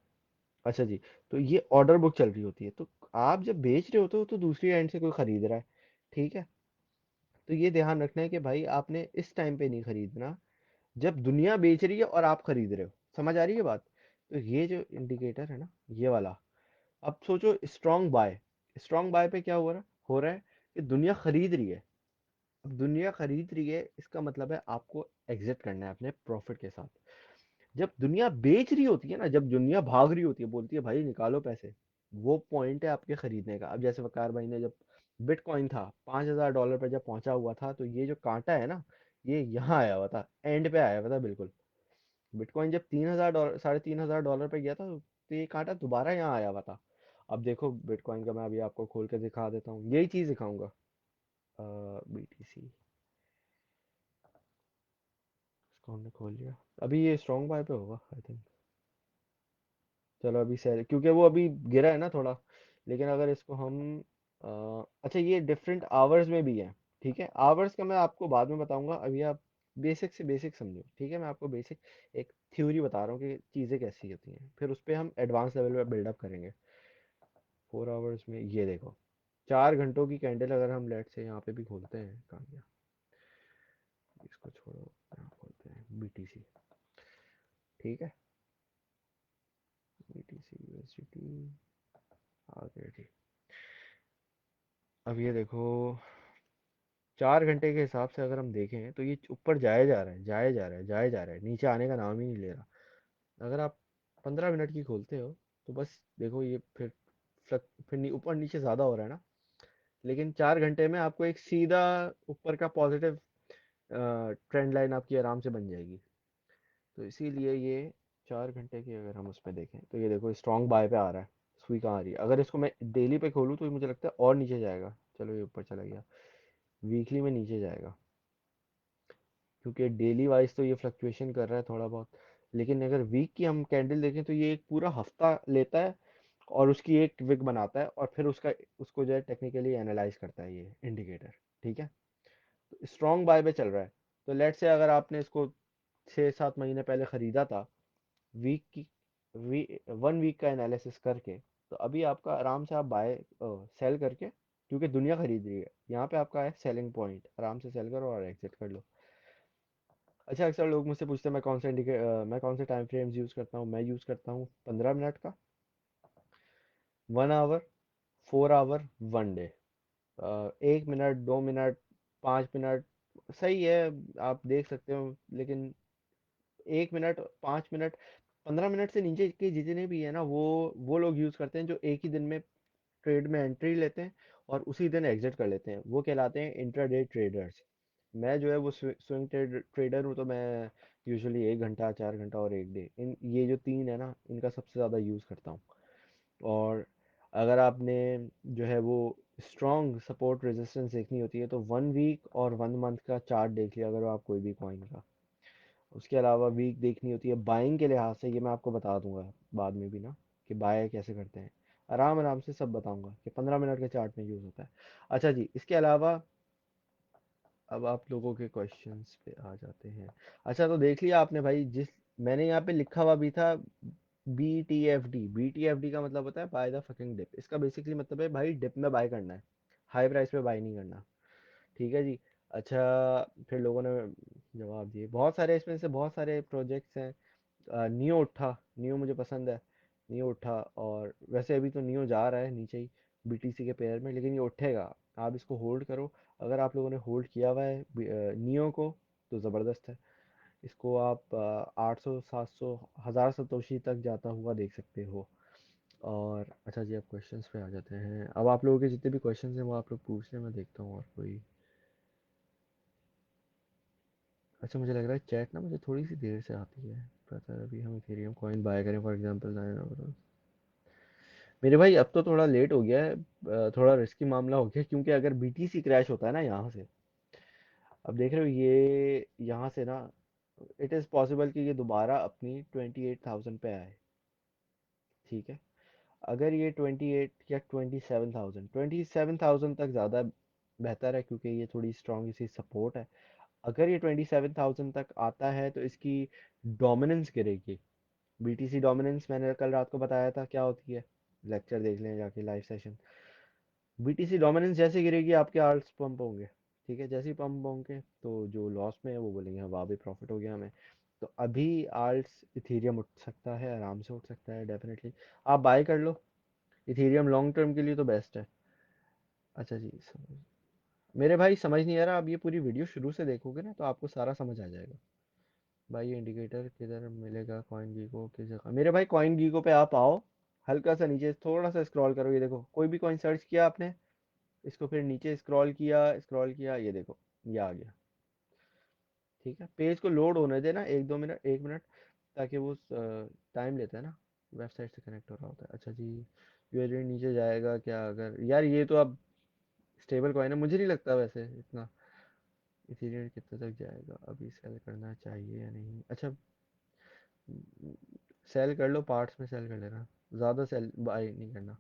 अच्छा जी, तो ये ऑर्डर बुक चल रही होती है, तो आप जब बेच रहे होते हो तो दूसरी एंड से कोई खरीद रहा है, ठीक है। तो ये ध्यान रखना है कि भाई आपने इस टाइम पे नहीं खरीदना जब दुनिया बेच रही है और आप खरीद रहे हो। समझ आ रही है बात। तो ये जो इंडिकेटर है ना, ये वाला, अब सोचो स्ट्रॉन्ग बाय। स्ट्रॉन्ग बाय पे क्या हो रहा है कि दुनिया खरीद रही है। अब दुनिया खरीद रही है, इसका मतलब है आपको एग्जिट करना है अपने प्रॉफिट के साथ। जब दुनिया बेच रही होती है ना, जब दुनिया भाग रही होती है, बोलती है भाई निकालो पैसे, वो पॉइंट है आपके खरीदने का। अब जैसे वकार भाई ने जब बिटकॉइन था $5,000 पर जब पहुंचा हुआ था, तो ये जो कांटा है ना, ये यहाँ आया हुआ था, एंड पे आया हुआ था बिल्कुल। बिटकॉइन जब $3,000 $3,500 पे गया था, तो ये कांटा दोबारा यहाँ आया हुआ था। अब देखो बिटकॉइन का मैं अभी आपको खोल के दिखा देता हूँ, यही चीज दिखाऊंगा। BTC, इसको हमने खोल लिया। अभी ये स्ट्रॉन्ग बाय पे होगा आई थिंक। चलो अभी सेल, क्योंकि वो अभी गिरा है ना थोड़ा। लेकिन अगर इसको हम अच्छा, ये डिफरेंट आवर्स में भी है, ठीक है। आवर्स का मैं आपको बाद में बताऊंगा, अभी आप बेसिक से बेसिक समझो, ठीक है। मैं आपको बेसिक एक थ्योरी बता रहा हूँ कि चीज़ें कैसी होती हैं, फिर उस पर हम एडवांस लेवल पे बिल्डअप करेंगे। 4 आवर्स में ये देखो, 4 घंटों की कैंडल अगर हम लेट से यहाँ पे भी खोलते हैं, कहाँ गया, इसको छोड़ो, यहाँ खोलते हैं BTC, ठीक है। BTC USDT आ गया जी। अब ये देखो, 4 घंटे के हिसाब से अगर हम देखें तो ये ऊपर जाया जा रहा है, जाया जा रहा है, जाया जा रहा है, नीचे आने का नाम ही नहीं ले रहा। अगर आप 15 मिनट की खोलते हो तो बस देखो, ये फिर ऊपर नीचे ज़्यादा हो रहा है ना। लेकिन 4 घंटे में आपको एक सीधा ऊपर का पॉजिटिव ट्रेंड लाइन आपकी आराम से बन जाएगी। तो इसीलिए ये 4 घंटे की अगर हम उस पर देखें तो ये देखो स्ट्रॉन्ग बाय पे आ रहा है। सुई कहाँ आ रही है, अगर इसको मैं डेली पे खोलूँ तो मुझे लगता है और नीचे जाएगा। चलो ये ऊपर चला गया, वीकली में नीचे जाएगा, क्योंकि डेली वाइज तो ये फ्लक्चुएशन कर रहा है थोड़ा बहुत। लेकिन अगर वीक की हम कैंडल देखें तो ये एक पूरा हफ्ता लेता है और उसकी एक विक बनाता है, और फिर उसको जो है टेक्निकली एनालाइज करता है ये इंडिकेटर, ठीक है। तो स्ट्रॉन्ग बाय पे चल रहा है। तो लेट से अगर आपने इसको 6-7 महीने पहले खरीदा था, वीक की वी 1 वीक का एनालिसिस करके, तो अभी आपका आराम से आप बाय सेल करके, क्योंकि दुनिया खरीद रही है, यहाँ पे आपका है सेलिंग पॉइंट, आराम से सेल करो और एग्जिट कर लो। अच्छा, अक्सर लोग मुझसे पूछते हैं मैं कौन से टाइम फ्रेम्स यूज़ करता हूँ। मैं यूज़ करता हूँ 15 मिनट का, 1 hour, 4 hour, 1 day. 1 minute, 2 minute, 5 minute सही है, आप देख सकते हो। लेकिन 1 मिनट, 5 मिनट, 15 मिनट से नीचे के जितने भी है ना, वो लोग यूज़ करते हैं जो एक ही दिन में ट्रेड में एंट्री लेते हैं और उसी दिन एग्जिट कर लेते हैं, वो कहलाते हैं इंट्राडे ट्रेडर्स। मैं जो है वो स्विंग ट्रेडर हूँ, तो मैं यूजुअली 1 घंटा, 4 घंटा और 1 डे, इन ये जो तीन है ना, इनका सबसे ज़्यादा यूज़ करता हूँ। और अगर आपने जो है वो स्ट्रॉन्ग सपोर्ट रेजिस्टेंस देखनी होती है, तो 1 वीक और 1 मंथ का चार्ट देख लिया अगर आप कोई भी कॉइन का। उसके अलावा वीक देखनी होती है बाइंग के लिहाज से, ये मैं आपको बता दूंगा बाद में भी ना, कि बाय कैसे करते हैं। आराम आराम से सब बताऊंगा कि 15 मिनट के चार्ट में यूज़ होता है। अच्छा जी, इसके अलावा अब आप लोगों के क्वेश्चंस पे आ जाते हैं। अच्छा, तो देख लिया आपने भाई, जिस मैंने यहाँ पे लिखा हुआ भी था BTFD। BTFD का मतलब होता है बाय द फकिंग डिप। इसका बेसिकली मतलब है भाई डिप में बाय करना है, हाई प्राइस पे बाय नहीं करना, ठीक है जी। अच्छा, फिर लोगों ने जवाब दिए बहुत सारे, इसमें से बहुत सारे प्रोजेक्ट्स हैं। नियो उठा, नियो मुझे पसंद है। नियो उठा, और वैसे अभी तो नियो जा रहा है नीचे ही बीटीसी के पेयर में, लेकिन ये उठेगा। आप इसको होल्ड करो। अगर आप लोगों ने होल्ड किया हुआ है नियो को, तो ज़बरदस्त है। इसको आप 800 700 1000 सतोशी तक जाता हुआ देख सकते हो। और अच्छा जी, अब क्वेश्चंस पे आ जाते हैं। अब आप लोगों के जितने भी क्वेश्चंस हैं वो आप लोग पूछ लें, मैं देखता हूँ और कोई। अच्छा, मुझे लग रहा है चैट ना मुझे थोड़ी सी देर से आती है। पता है, अभी हम इथेरियम कॉइन बाय करें फॉर एग्जांपल 9 मेरे भाई, अब तो थोड़ा लेट हो गया है। थोड़ा रिस्की मामला हो गया, क्योंकि अगर बीटीसी क्रैश होता है ना यहाँ से, अब देख रहे हो ये यहाँ से ना, इट इज़ पॉसिबल कि ये दोबारा अपनी 28,000 पे आए। ठीक है, अगर ये 28 या 27,000 तक ज़्यादा बेहतर है, क्योंकि ये थोड़ी स्ट्रॉन्ग इसी सपोर्ट है। अगर ये 27,000 तक आता है तो इसकी डोमिनेंस गिरेगी। बीटीसी डोमिनेंस मैंने कल रात को बताया था क्या होती है, लेक्चर देख लें जाके, लाइव सेशन। बीटीसी डोमिनेंस जैसे गिरेगी, आपके आल्ट्स पंप होंगे। ठीक है, जैसे ही पंप होंगे तो जो लॉस में है वो बोलेंगे हाँ वाह भी प्रॉफिट हो गया हमें। तो अभी आल्ट्स इथेरियम उठ सकता है, आराम से उठ सकता है डेफिनेटली। आप बाय कर लो, इथेरियम लॉन्ग टर्म के लिए तो बेस्ट है। अच्छा जी, मेरे भाई समझ नहीं आ रहा, आप ये पूरी वीडियो शुरू से देखोगे ना तो आपको सारा समझ आ जाएगा। भाई ये इंडिकेटर किधर मिलेगा, कॉइन गीको किस जगह? मेरे भाई कॉइन गीको पे आप आओ, हल्का सा नीचे थोड़ा सा स्क्रॉल करो, ये देखो कोई भी कॉइन सर्च किया आपने, इसको फिर नीचे स्क्रॉल किया, ये देखो ये आ गया। ठीक है, पेज को लोड होने देना, 1 2 मिनट, 1 मिनट, ताकि वो टाइम लेता है ना, वेबसाइट से कनेक्ट हो रहा होता है। अच्छा जी, यूएसडी नीचे जाएगा क्या? अगर यार ये तो अब स्टेबल कॉइन है, मुझे नहीं लगता वैसे इतना। इथेरियम कितने तक जाएगा? अभी सेल करना चाहिए या नहीं? अच्छा, सेल कर लो, पार्ट्स में सेल कर लेना, ज़्यादा सेल बाय नहीं करना।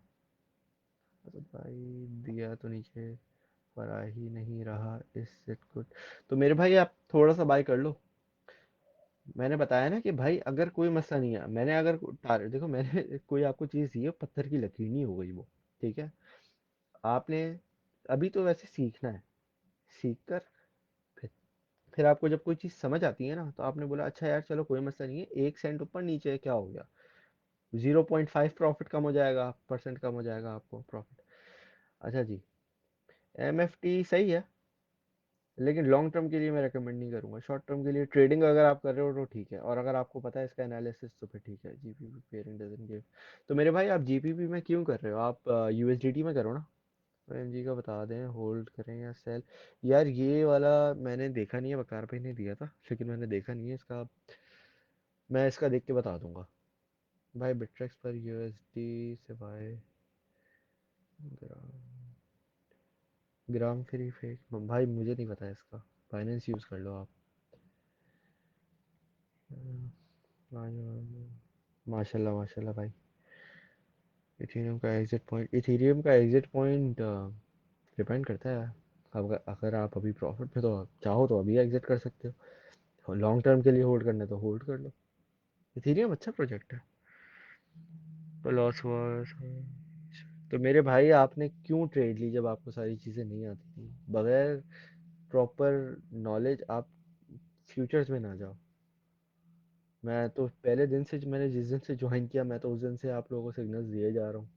तो भाई दिया तो नीचे पर आ ही नहीं रहा, इस सेट को। तो मेरे भाई आप थोड़ा सा बाय कर लो। मैंने बताया ना कि भाई अगर कोई मसला नहीं है, मैंने अगर टारगेट देखो, मैंने कोई आपको चीज़ दी है, पत्थर की लकीर नहीं हो गई वो। ठीक है, आपने अभी तो वैसे सीखना है। सीख कर फिर फिर आपको जब कोई चीज़ समझ आती है ना, तो आपने बोला अच्छा यार चलो कोई मसला नहीं है, 1 सेंट ऊपर नीचे है, क्या हो गया? 0.5 प्रॉफिट कम हो जाएगा, परसेंट कम हो जाएगा आपको प्रॉफिट। अच्छा जी, एमएफटी सही है, लेकिन लॉन्ग टर्म के लिए मैं रेकमेंड नहीं करूंगा। शॉर्ट टर्म के लिए ट्रेडिंग अगर आप कर रहे हो तो ठीक है, और अगर आपको पता है इसका एनालिसिस तो फिर ठीक है। GPP pairing doesn't give. तो मेरे भाई आप जीपीपी में क्यों कर रहे हो? आप यूएसडीटी में करो ना। एमजी का बता दें, होल्ड करें या सेल? यार ये वाला मैंने देखा नहीं है, बकार भाई ने दिया था, लेकिन मैंने देखा नहीं है इसका। मैं इसका देख के बता दूंगा। भाई बिट्रेक्स पर यूएसडी से बाय, ग्राम फ्री फेक भाई मुझे नहीं पता है इसका। फाइनेंस यूज़ कर लो आप। माशाल्लाह माशाल्लाह भाई। इथेरियम का एग्जिट पॉइंट डिपेंड करता है। अगर आप अभी प्रॉफिट में, तो आप चाहो तो अभी एग्जिट कर सकते हो, लॉन्ग टर्म के लिए होल्ड करना है तो होल्ड कर लो। इथेरियम अच्छा प्रोजेक्ट है। पर लॉस हुआ तो मेरे भाई आपने क्यों ट्रेड ली जब आपको सारी चीज़ें नहीं आती थी? बगैर प्रॉपर नॉलेज आप फ्यूचर्स में ना जाओ। मैं तो पहले दिन से, मैंने जिस दिन से ज्वाइन किया, मैं तो उस दिन से आप लोगों को सिग्नल्स दिए जा रहा हूँ।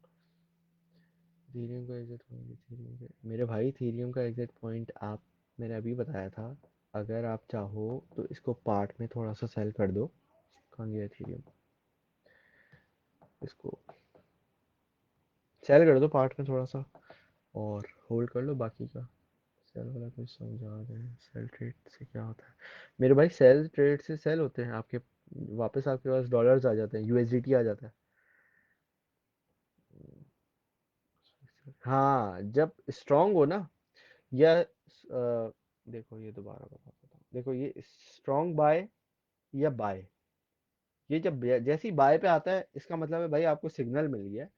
थीरियम का एग्जिट पॉइंट, मेरे भाई थीरियम का एग्जिट पॉइंट आप, मैंने अभी बताया था। अगर आप चाहो तो इसको पार्ट में थोड़ा सा सेल कर दो। कहाँ गया थीरियम? इसको सेल कर दो पार्ट में थोड़ा सा, और होल्ड कर लो बाकी का। सेल वाला कुछ समझा दें, सेल ट्रेड से क्या होता है? मेरे भाई सेल ट्रेड से सेल होते हैं आपके, वापस आपके पास डॉलर्स आ जाते हैं, यूएसडीटी आ जाता है। हाँ, जब स्ट्रांग हो ना, या देखो ये दोबारा बताता हूँ, देखो ये स्ट्रांग बाय या बाय, ये जब जैसे ही बाय पे आता है, इसका मतलब है भाई आपको सिग्नल मिल गया है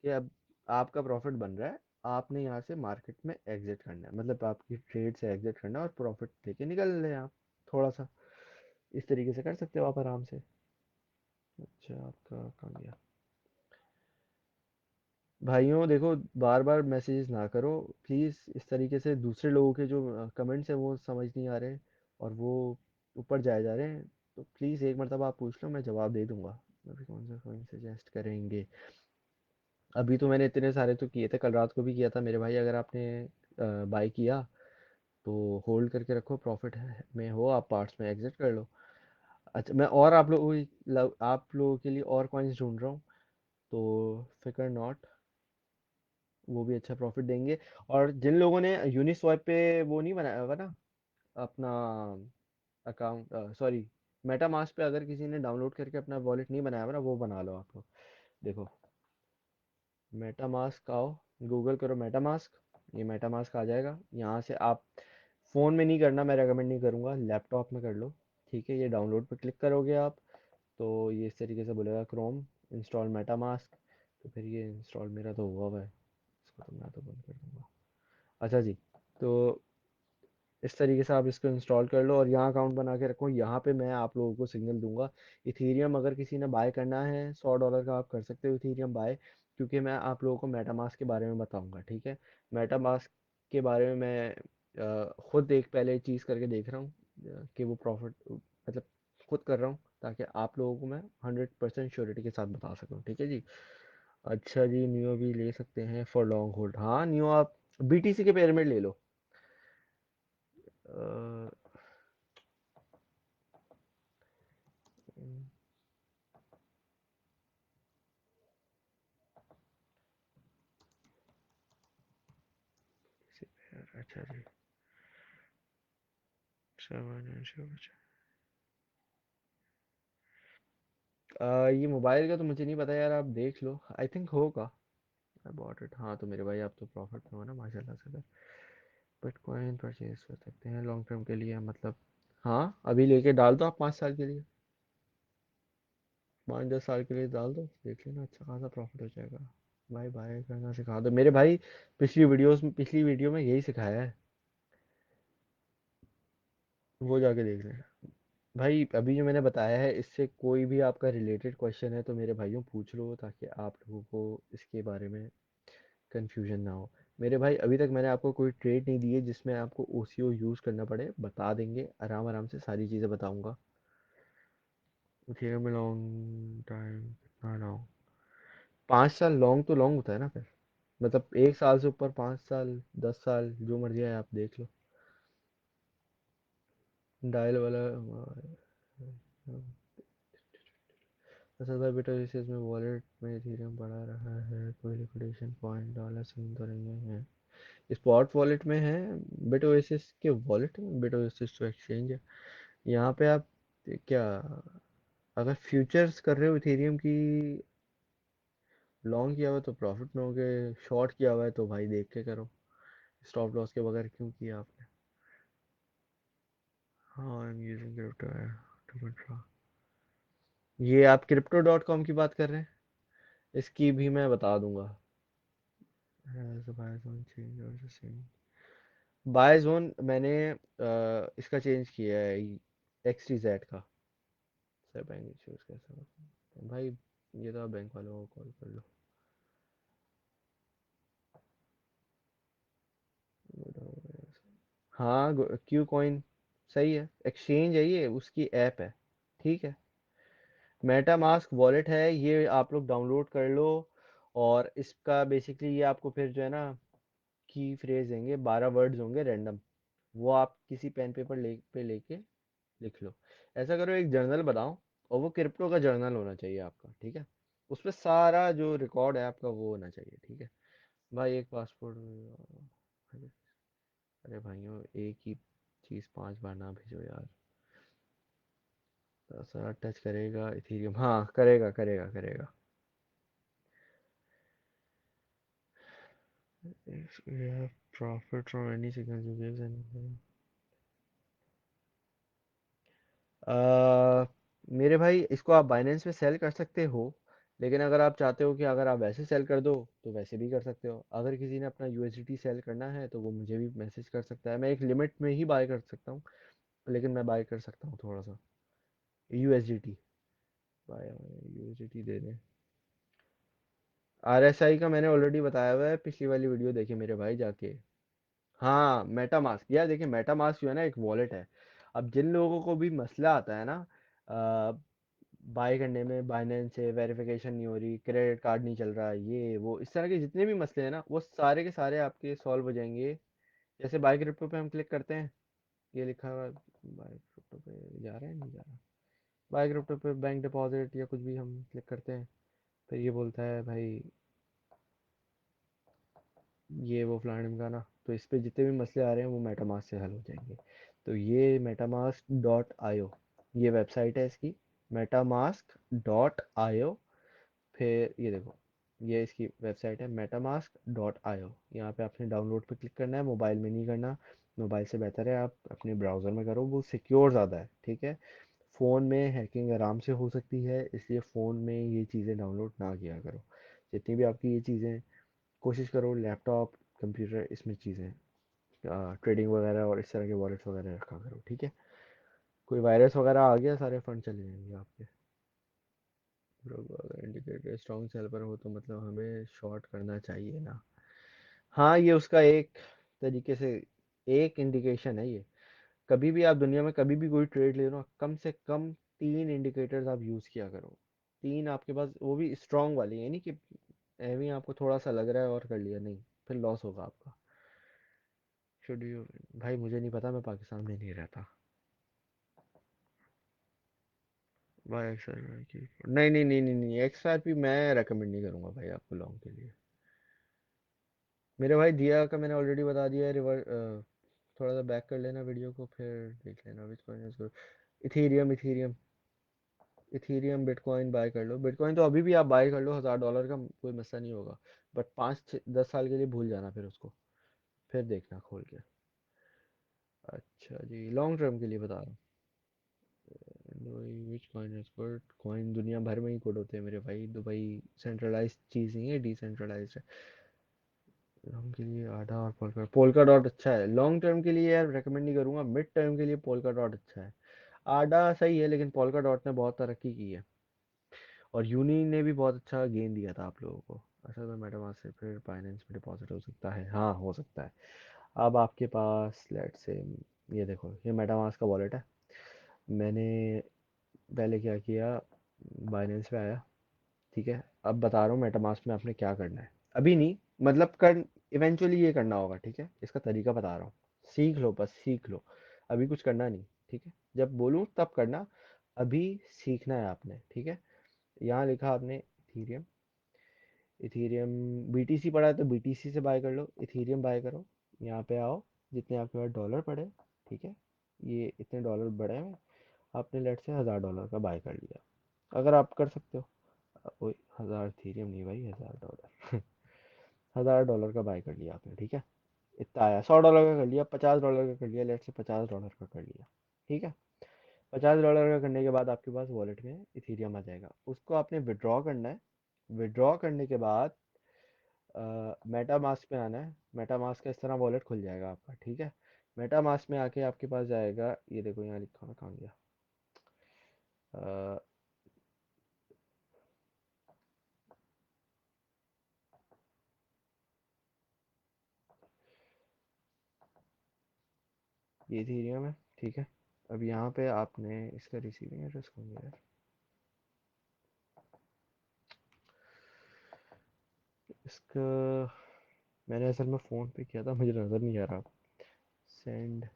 कि अब आपका प्रॉफिट बन रहा है। आपने यहाँ से मार्केट में एग्जिट करना है, मतलब आपकी ट्रेड से एग्जिट करना है और प्रॉफिट लेके निकल रहे हैं आप। थोड़ा सा इस तरीके से कर सकते हो आप आराम से। अच्छा, आपका कहाँ गया? भाइयों देखो, बार बार मैसेजेस ना करो प्लीज़। इस तरीके से दूसरे लोगों के जो कमेंट्स हैं वो समझ नहीं आ रहे और वो ऊपर जाए जा रहे हैं। तो प्लीज़ एक मरतबा आप पूछ लो, मैं जवाब दे दूंगा। अभी कौन सा कौन सजेस्ट करेंगे? अभी तो मैंने इतने सारे तो किए थे, कल रात को भी किया था मेरे भाई। अगर आपने बाई किया तो होल्ड करके रखो, प्रॉफिट है में हो, आप पार्ट्स में एग्जिट कर लो। अच्छा, मैं और आप लोगों के लिए और कॉइन्स ढूंढ रहा हूँ। तो फिकर नॉट, वो भी अच्छा प्रॉफिट देंगे। और जिन लोगों ने यूनिस्वैप पे वो नहीं बनाया हुआ ना अपना अकाउंट, सॉरी, मेटामास्क पे अगर किसी ने डाउनलोड करके अपना वॉलेट नहीं बनाया हुआ ना, वो बना लो आप लोग। देखो, मेटामास्क आओ, गूगल करो मेटामास्क। ये मेटामास्क आ जाएगा। यहाँ से आप फ़ोन में नहीं करना, मैं रेकमेंड नहीं करूँगा, लैपटॉप में कर लो। ठीक है, ये डाउनलोड पे क्लिक करोगे आप तो ये इस तरीके से बोलेगा क्रोम इंस्टॉल मेटामास्क। तो फिर ये इंस्टॉल मेरा तो हुआ हुआ है, इसको तो मैं तो बंद कर दूंगा। अच्छा जी, तो इस तरीके से आप इसको इंस्टॉल कर लो और यहाँ अकाउंट बना के रखो। यहाँ पे मैं आप लोगों को सिग्नल दूंगा। इथीरियम अगर किसी ने बाय करना है $100 का, आप कर सकते हो इथीरियम बाय। क्योंकि मैं आप लोगों को मेटामास्क के बारे में बताऊंगा, ठीक है? मेटामास्क के बारे में मैं खुद एक पहले चीज़ करके देख रहा हूँ, कि वो प्रॉफिट मतलब खुद कर रहा हूँ, ताकि आप लोगों को मैं 100% श्योरिटी के साथ बता सकूँ, ठीक है जी? अच्छा जी, नियो भी ले सकते हैं फॉर लॉन्ग होल्ड। हाँ, नियो आप बीटीसी के पेयर में ले लो। अ, अच्छा जी, ये मोबाइल का तो मुझे नहीं पता यार, आप देख लो, आई थिंक होगा। I bought it. हाँ तो मेरे भाई आप तो प्रॉफिट में हो ना माशाल्लाह से। फिर बिटकॉइन परचेज कर सकते हैं लॉन्ग टर्म के लिए, मतलब हाँ अभी लेके डाल दो आप 5 साल के लिए, 5-10 साल के लिए डाल दो, देख लेना अच्छा खासा प्रॉफिट हो जाएगा। भाई बाय करना सिखा दो मेरे भाई। पिछली वीडियो में यही सिखाया है, वो जाके देख लेना। भाई अभी जो मैंने बताया है इससे कोई भी आपका रिलेटेड क्वेश्चन है तो मेरे भाइयों पूछ लो, ताकि आप लोगों को इसके बारे में कंफ्यूजन ना हो। मेरे भाई अभी तक मैंने आपको कोई ट्रेड नहीं दी है जिसमें आपको ओसीओ यूज़ करना पड़े, बता देंगे आराम आराम से सारी चीज़ें बताऊंगा। इथेरियम में लॉन्ग टाइम कितना लॉन्ग? 5 साल लॉन्ग तो लॉन्ग होता है ना फिर, मतलब 1 साल से ऊपर 5 साल, 10 साल, जो मर्जी है आप देख लो। डायल वाला असल भाई बेटा इस में वॉलेट में इथेरियम बढ़ा रहा है, कोई लिक्विडेशन पॉइंट डॉलर सीन तो नहीं है? स्पॉट वॉलेट में है, बिट ओएसिस के वॉलेट में। बिट ओएसिस तो एक्सचेंज है। यहाँ पे आप क्या, अगर फ्यूचर्स कर रहे हो इथेरियम की, लॉन्ग किया हुआ है तो प्रॉफिट में होगे, शॉर्ट किया हुआ है तो भाई देख के करो। स्टॉप लॉस के बगैर क्यों किया आपने? हाँ आई एम यूजिंग क्रिप्टो है टू कंट्रोल। ये आप क्रिप्टो डॉट कॉम की बात कर रहे हैं? इसकी भी मैं बता दूंगा। बाय जोन मैंने इसका चेंज किया है, एक्स टी जेड का। सर बैंक चूज कैसे होता है? भाई ये तो आप बैंक वालों को कॉल कर लो। हाँ, क्यू कॉइन सही है, एक्सचेंज है ये, उसकी ऐप है, ठीक है? मेटा मास्क वॉलेट है, ये आप लोग डाउनलोड कर लो। और इसका बेसिकली ये आपको फिर जो है ना की फ्रेज देंगे, 12 वर्ड्स होंगे रैंडम। वो आप किसी पेन पेपर पे लेके लिख लो। ऐसा करो, एक जर्नल बनाओ, और वो क्रिप्टो का जर्नल होना चाहिए आपका, ठीक है? उसमें सारा जो रिकॉर्ड है आपका वो होना चाहिए, ठीक है? भाई एक पासपोर्ट। अरे अरे भाइयों, एक ही चीज़ 5 बार ना भेजो यार। सारा टच करेगा इथेरियम, हाँ करेगा करेगा करेगा। If we have profit from any signal you give then मेरे भाई इसको आप बाइनेंस में सेल कर सकते हो। लेकिन अगर आप चाहते हो कि अगर आप वैसे सेल कर दो तो वैसे भी कर सकते हो। अगर किसी ने अपना यूएसडीटी सेल करना है तो वो मुझे भी मैसेज कर सकता है, मैं एक लिमिट में ही बाय कर सकता हूँ। लेकिन मैं बाय कर सकता हूँ थोड़ा सा यूएसडीटी। बाय यूएसडीटी दे दें। RSI का मैंने ऑलरेडी बताया हुआ है, पिछली वाली वीडियो देखिए मेरे भाई जाके। हाँ, मेटा मास्क यार, देखिए मेटा मास्क जो है ना एक वॉलेट है। अब जिन लोगों को भी मसला आता है ना बाय करने में, बाइनेंस से वेरिफिकेशन नहीं हो रही, क्रेडिट कार्ड नहीं चल रहा, ये वो इस तरह के जितने भी मसले हैं ना, वो सारे के सारे आपके सॉल्व हो जाएंगे। जैसे बाय क्रिप्टो पे हम क्लिक करते हैं, ये लिखा हुआ है, बाय क्रिप्टो पे जा रहा है नहीं जा रहा, बाय क्रिप्टो पे बैंक डिपॉजिट या कुछ भी हम क्लिक करते हैं, फिर ये बोलता है भाई ये वो फलाना ढिमकाना, तो इस पे जितने भी मसले आ रहे हैं वो मेटामास्क से हल हो जाएंगे। तो ये metamask.io, ये वेबसाइट है इसकी, metamask.io। फिर ये देखो, ये इसकी वेबसाइट है metamask.io। यहाँ पे आपने डाउनलोड पे क्लिक करना है, मोबाइल में नहीं करना। मोबाइल से बेहतर है आप अपने ब्राउज़र में करो, वो सिक्योर ज़्यादा है, ठीक है। फ़ोन में हैकिंग आराम से हो सकती है, इसलिए फ़ोन में ये चीज़ें डाउनलोड ना किया करो। जितनी भी आपकी ये चीज़ें, कोशिश करो लैपटॉप, कंप्यूटर, इसमें चीज़ें ट्रेडिंग वगैरह और इस तरह के वॉलेट्स वगैरह रखा करो, ठीक है। कोई वायरस वगैरह आ गया, सारे फंड चले जाएंगे आपके। ब्रोकर अगर इंडिकेटर स्ट्रॉन्ग सेल पर हो तो मतलब हमें शॉर्ट करना चाहिए ना। हाँ, ये उसका एक तरीके से एक इंडिकेशन है ये। कभी भी आप दुनिया में कभी भी कोई ट्रेड ले लो, कम से कम 3 इंडिकेटर्स आप यूज़ किया करो। 3 आपके पास, वो भी स्ट्रॉन्ग वाली, यानी कि ऐਵੇਂ ही आपको थोड़ा सा लग रहा है और कर लिया, नहीं, फिर लॉस होगा आपका। शुड यू, भाई मुझे नहीं पता, मैं पाकिस्तान में नहीं रहता। भाई एक्सआर की नहीं नहीं नहीं नहीं नहीं, XRP मैं रेकमेंड नहीं करूंगा भाई आपको लॉन्ग के लिए। मेरे भाई दिया का मैंने ऑलरेडी बता दिया है, रिवर थोड़ा सा बैक कर लेना वीडियो को, फिर देख लेना which coin is good. Ethereum ethereum ethereum bitcoin buy कर लो, बिटकॉइन तो अभी भी आप बाय कर लो, $1000 का कोई मसला नहीं होगा। बट 5-10 साल के लिए भूल जाना फिर उसको, फिर देखना खोल के। अच्छा जी, लॉन्ग टर्म के लिए बता रहा हूँ। विच कॉइन इज गुड, कॉइन दुनिया भर में ही गुड होते हैं मेरे भाई, दुबई सेंट्रलाइज्ड चीज़ नहीं है, डिसेंट्रलाइज्ड है। लॉन्ग के लिए आधा और पोल्का डॉट अच्छा है, लॉन्ग टर्म के लिए यार रेकमेंड नहीं करूंगा, मिड टर्म के लिए पोल्का डॉट अच्छा है। आडा सही है, लेकिन पोल्का डॉट ने बहुत तरक्की की है, और यूनी ने भी बहुत अच्छा गेन दिया था आप लोगों को। अच्छा, तो मेटामास्क से फिर बाइनेंस में डिपॉजिट हो सकता है, हाँ हो सकता है। अब आपके पास लेट से, ये देखो ये मेटामास्क का वॉलेट है। मैंने पहले क्या किया, बाइनेंस पे आया, ठीक है। अब बता रहा हूँ मेटामास्क में आपने क्या करना है, अभी नहीं, मतलब कर इवेंचुअली ये करना होगा, ठीक है। इसका तरीका बता रहा हूँ, सीख लो, बस सीख लो। अभी कुछ करना नहीं, ठीक है, जब बोलूँ तब करना, अभी सीखना है आपने, ठीक है। यहाँ लिखा आपने इथीरियम, इथीरियम BTC पड़ा है तो BTC से बाय कर लो, इथीरियम बाय करो। यहाँ पे आओ, जितने आपके पास डॉलर पड़े, ठीक है, ये इतने डॉलर बड़े हैं, आपने लेट से $1000 का बाय कर लिया, अगर आप कर सकते हो। वही 1000 इथीरियम नहीं भाई, $1000 $1000 का बाय कर लिया आपने, ठीक है। इतना आया, $100 का कर लिया, $50 का कर लिया, लेट से $50 का कर लिया, ठीक है। $50 का करने के बाद आपके पास वॉलेट में इथीरियम आ जाएगा, उसको आपने विड्रॉ करना है। विड्रॉ करने के बाद मेटा मास्क में आना है, मेटा मास्क का इस तरह वॉलेट खुल जाएगा आपका, ठीक है। मेटा मास्क में आके आपके पास जाएगा, ये देखो यहाँ लिखा हुआ, कहाँ गया, अ, ये इथीरियम है, ठीक है। अब यहाँ पे आपने इसका रिसीविंग एड्रेस कौन गया यार, इसका मैंने असल में फ़ोन पे किया था, मुझे नज़र नहीं आ रहा। सेंड,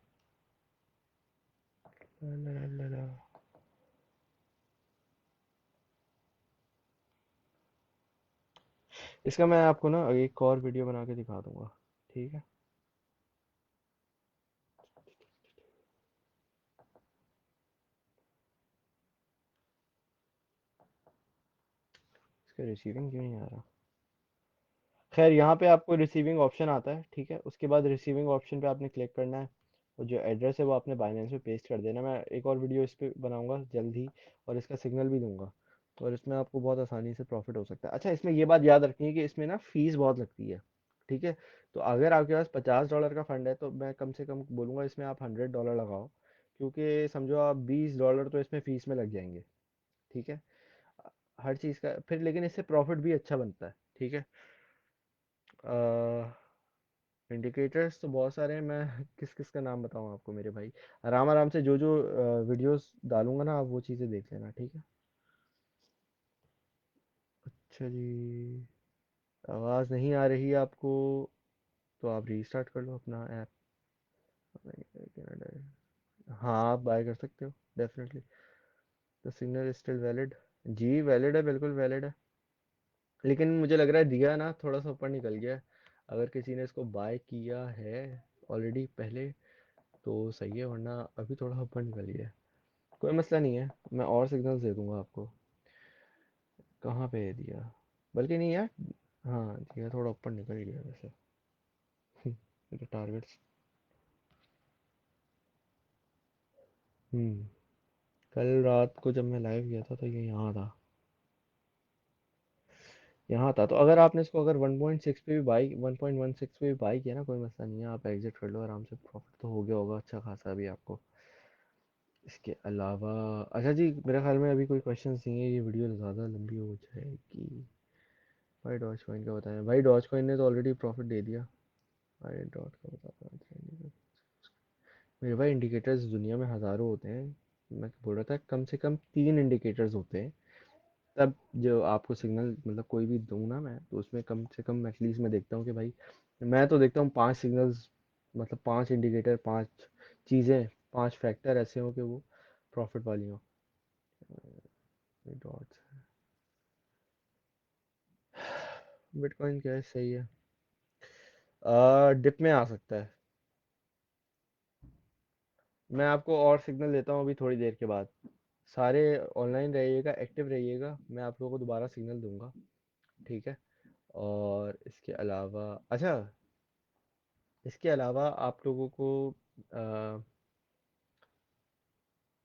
इसका मैं आपको ना एक और वीडियो बना के दिखा दूंगा, ठीक है। इसका रिसीविंग क्यों नहीं आ रहा, खैर यहाँ पे आपको रिसीविंग ऑप्शन आता है, ठीक है। उसके बाद रिसीविंग ऑप्शन पे आपने क्लिक करना है, और जो एड्रेस है वो आपने बाइनेंस पे पेस्ट कर देना। मैं एक और वीडियो इस पे बनाऊंगा जल्द ही, और इसका सिग्नल भी दूंगा, और इसमें आपको बहुत आसानी से प्रॉफिट हो सकता है। अच्छा, इसमें ये बात याद रखनी है कि इसमें ना फीस बहुत लगती है, ठीक है। तो अगर आपके पास $50 का फंड है तो मैं कम से कम बोलूँगा इसमें आप $100 लगाओ, क्योंकि समझो आप $20 तो इसमें फीस में लग जाएंगे, ठीक है। हर चीज़ का फिर, लेकिन इससे प्रॉफिट भी अच्छा बनता है, ठीक है। इंडिकेटर्स तो बहुत सारे हैं, मैं किस किस का नाम बताऊं आपको मेरे भाई। आराम आराम से जो जो वीडियोस डालूंगा ना, आप वो चीज़ें देख लेना, ठीक है। अच्छा जी, आवाज़ नहीं आ रही है आपको, तो आप रीस्टार्ट कर लो अपना ऐप। हाँ, आप बाय कर सकते हो, definitely. The signal is still valid. जी वैलिड है, बिल्कुल वैलिड है। लेकिन मुझे लग रहा है दिया ना थोड़ा सा ऊपर निकल गया है। अगर किसी ने इसको बाय किया है ऑलरेडी पहले, तो सही है, वरना अभी थोड़ा ऊपर निकल गया है। कोई मसला नहीं है, मैं और सिग्नल्स दे दूंगा आपको। कहाँ पे है दिया, बल्कि नहीं यार, हाँ दिया थोड़ा ऊपर निकल गया वैसे। तो टारगेट्स, हम्म कल रात को जब मैं लाइव गया था तो ये यहाँ था, यहाँ था। तो अगर आपने इसको अगर 1.6 पे भी बाई 1.16 पे भी बाई किया ना, कोई मसला नहीं है, आप एग्जिट कर लो आराम से, प्रॉफिट तो हो गया होगा अच्छा खासा भी आपको। इसके अलावा, अच्छा जी, मेरे ख्याल में अभी कोई क्वेश्चंस नहीं है, ये वीडियो ज़्यादा लंबी हो जाएगी। भाई डॉज कॉइन का बताएं, भाई डॉज कॉइन ने तो ऑलरेडी प्रॉफिट दे दिया। भाई डॉट का बताता हूँ मेरे भाई, इंडिकेटर्स दुनिया में हज़ारों होते हैं। मैं बोल रहा था कम से कम 3 इंडिकेटर्स होते हैं, तब जो आपको सिग्नल मतलब कोई भी दूँ ना मैं, तो उसमें कम से कम एटलीस्ट मैं देखता हूँ कि भाई, मैं तो देखता हूँ 5 सिग्नल्स, मतलब 5 इंडिकेटर, 5 चीज़ें, 5 फैक्टर ऐसे हों कि वो प्रॉफिट वाली हों। डॉट्स, बिटकॉइन क्या है, सही है, डिप में आ सकता है। मैं आपको और सिग्नल देता हूँ अभी थोड़ी देर के बाद। सारे ऑनलाइन रहिएगा, एक्टिव रहिएगा, मैं आप लोगों को दोबारा सिग्नल दूंगा, ठीक है। और इसके अलावा, अच्छा, इसके अलावा आप लोगों को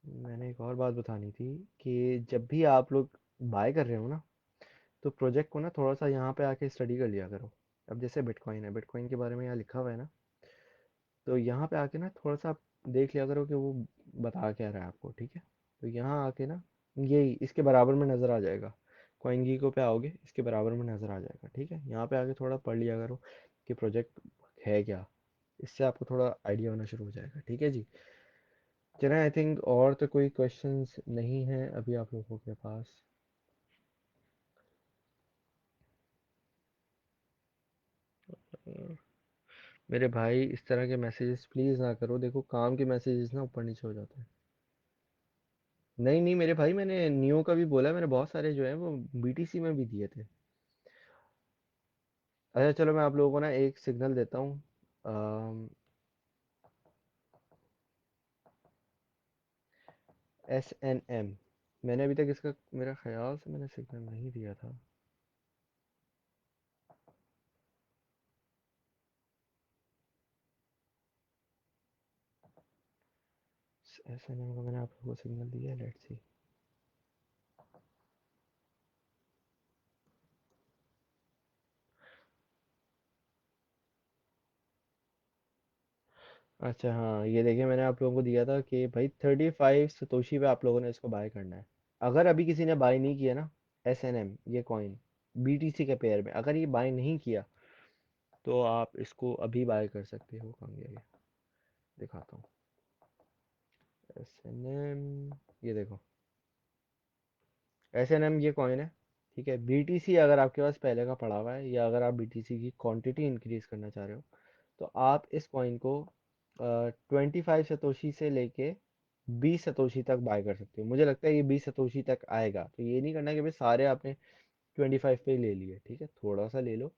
मैंने एक और बात बतानी थी, कि जब भी आप लोग बाय कर रहे हो ना, तो प्रोजेक्ट को ना थोड़ा सा यहाँ पे आके स्टडी कर लिया करो। अब जैसे बिटकॉइन है, बिटकॉइन के बारे में यहाँ लिखा हुआ है ना, तो यहाँ पे आके ना थोड़ा सा आप देख लिया करो कि वो बता क्या रहा है आपको, ठीक है। तो यहाँ आके ना, यही इसके बराबर में नज़र आ जाएगा। कॉइन गीको पे आओगे, इसके बराबर में नज़र आ जाएगा, ठीक है। यहाँ पे आके थोड़ा पढ़ लिया करो कि प्रोजेक्ट है क्या, इससे आपको थोड़ा आइडिया होना शुरू हो जाएगा, ठीक है जी। चलें, आई थिंक और तो कोई क्वेश्चंस नहीं है अभी आप लोगों के पास। मेरे भाई, इस तरह के मैसेजेस प्लीज़ ना करो, देखो काम के मैसेजेस ना ऊपर नीचे हो जाते हैं। नहीं नहीं मेरे भाई, मैंने नियो का भी बोला है, मैंने बहुत सारे जो है वो बीटीसी में भी दिए थे। अच्छा चलो, मैं आप लोगों को ना एक सिग्नल देता हूँ, SNM। मैंने अभी तक इसका, मेरा ख्याल से मैंने सिग्नल नहीं दिया था। SNM का मैंने आप लोगों को सिग्नल दिया, लेट्स सी। अच्छा हाँ, ये देखिए, मैंने आप लोगों को दिया था कि भाई 35 सतोशी पे आप लोगों ने इसको बाय करना है। अगर अभी किसी ने बाय नहीं किया ना, SNM ये कॉइन BTC के पेयर में अगर ये बाय नहीं किया, तो आप इसको अभी बाय कर सकते हो। कहाँ गया ये, दिखाता हूँ। SNM, ये देखो, SNM ये कॉइन है, ठीक है। BTC अगर आपके पास पहले का पड़ा हुआ है, या अगर आप BTC की क्वांटिटी इंक्रीज करना चाह रहे हो, तो आप इस कॉइन को 25 सतोशी से लेके 20 सतोशी तक बाय कर सकते हो। मुझे लगता है ये 20 सतोशी तक आएगा, तो ये नहीं करना कि भाई सारे आपने 25 पे ही ले लिए, ठीक है, थोड़ा सा ले लो।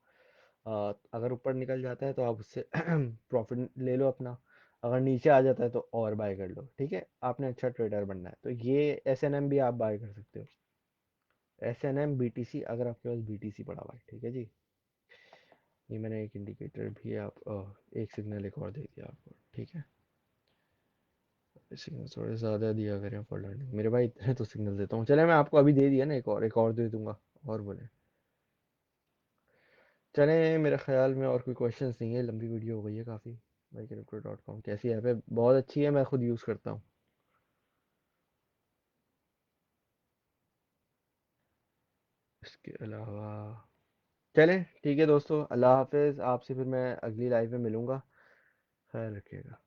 अगर ऊपर निकल जाता है तो आप उससे प्रॉफिट ले लो अपना, अगर नीचे आ जाता है तो और बाय कर लो, ठीक है। आपने अच्छा ट्रेडर बनना है, तो ये SNM भी आप बाय कर सकते हो। SNM BTC, अगर आपके पास BTC पड़ा हुआ है, ठीक है जी। ये मैंने एक इंडिकेटर भी एक सिग्नल एक और दे दिया आपको, ठीक है। सिग्नल थोड़े ज़्यादा दिया करें फॉर लर्निंग मेरे भाई, इतने तो सिग्नल देता हूँ। चले, मैं आपको अभी दे दिया ना, एक और दे दूंगा, और बोले। चले, मेरे ख्याल में और कोई क्वेश्चंस नहीं है, लंबी वीडियो हो गई है काफ़ी। भाई crypto.com कैसी ऐप है, बहुत अच्छी है, मैं खुद यूज़ करता हूँ। इसके अलावा चलें ठीक है दोस्तों, अल्लाह हाफिज़। आपसे फिर मैं अगली लाइव में मिलूंगा। ख्याल रखिएगा।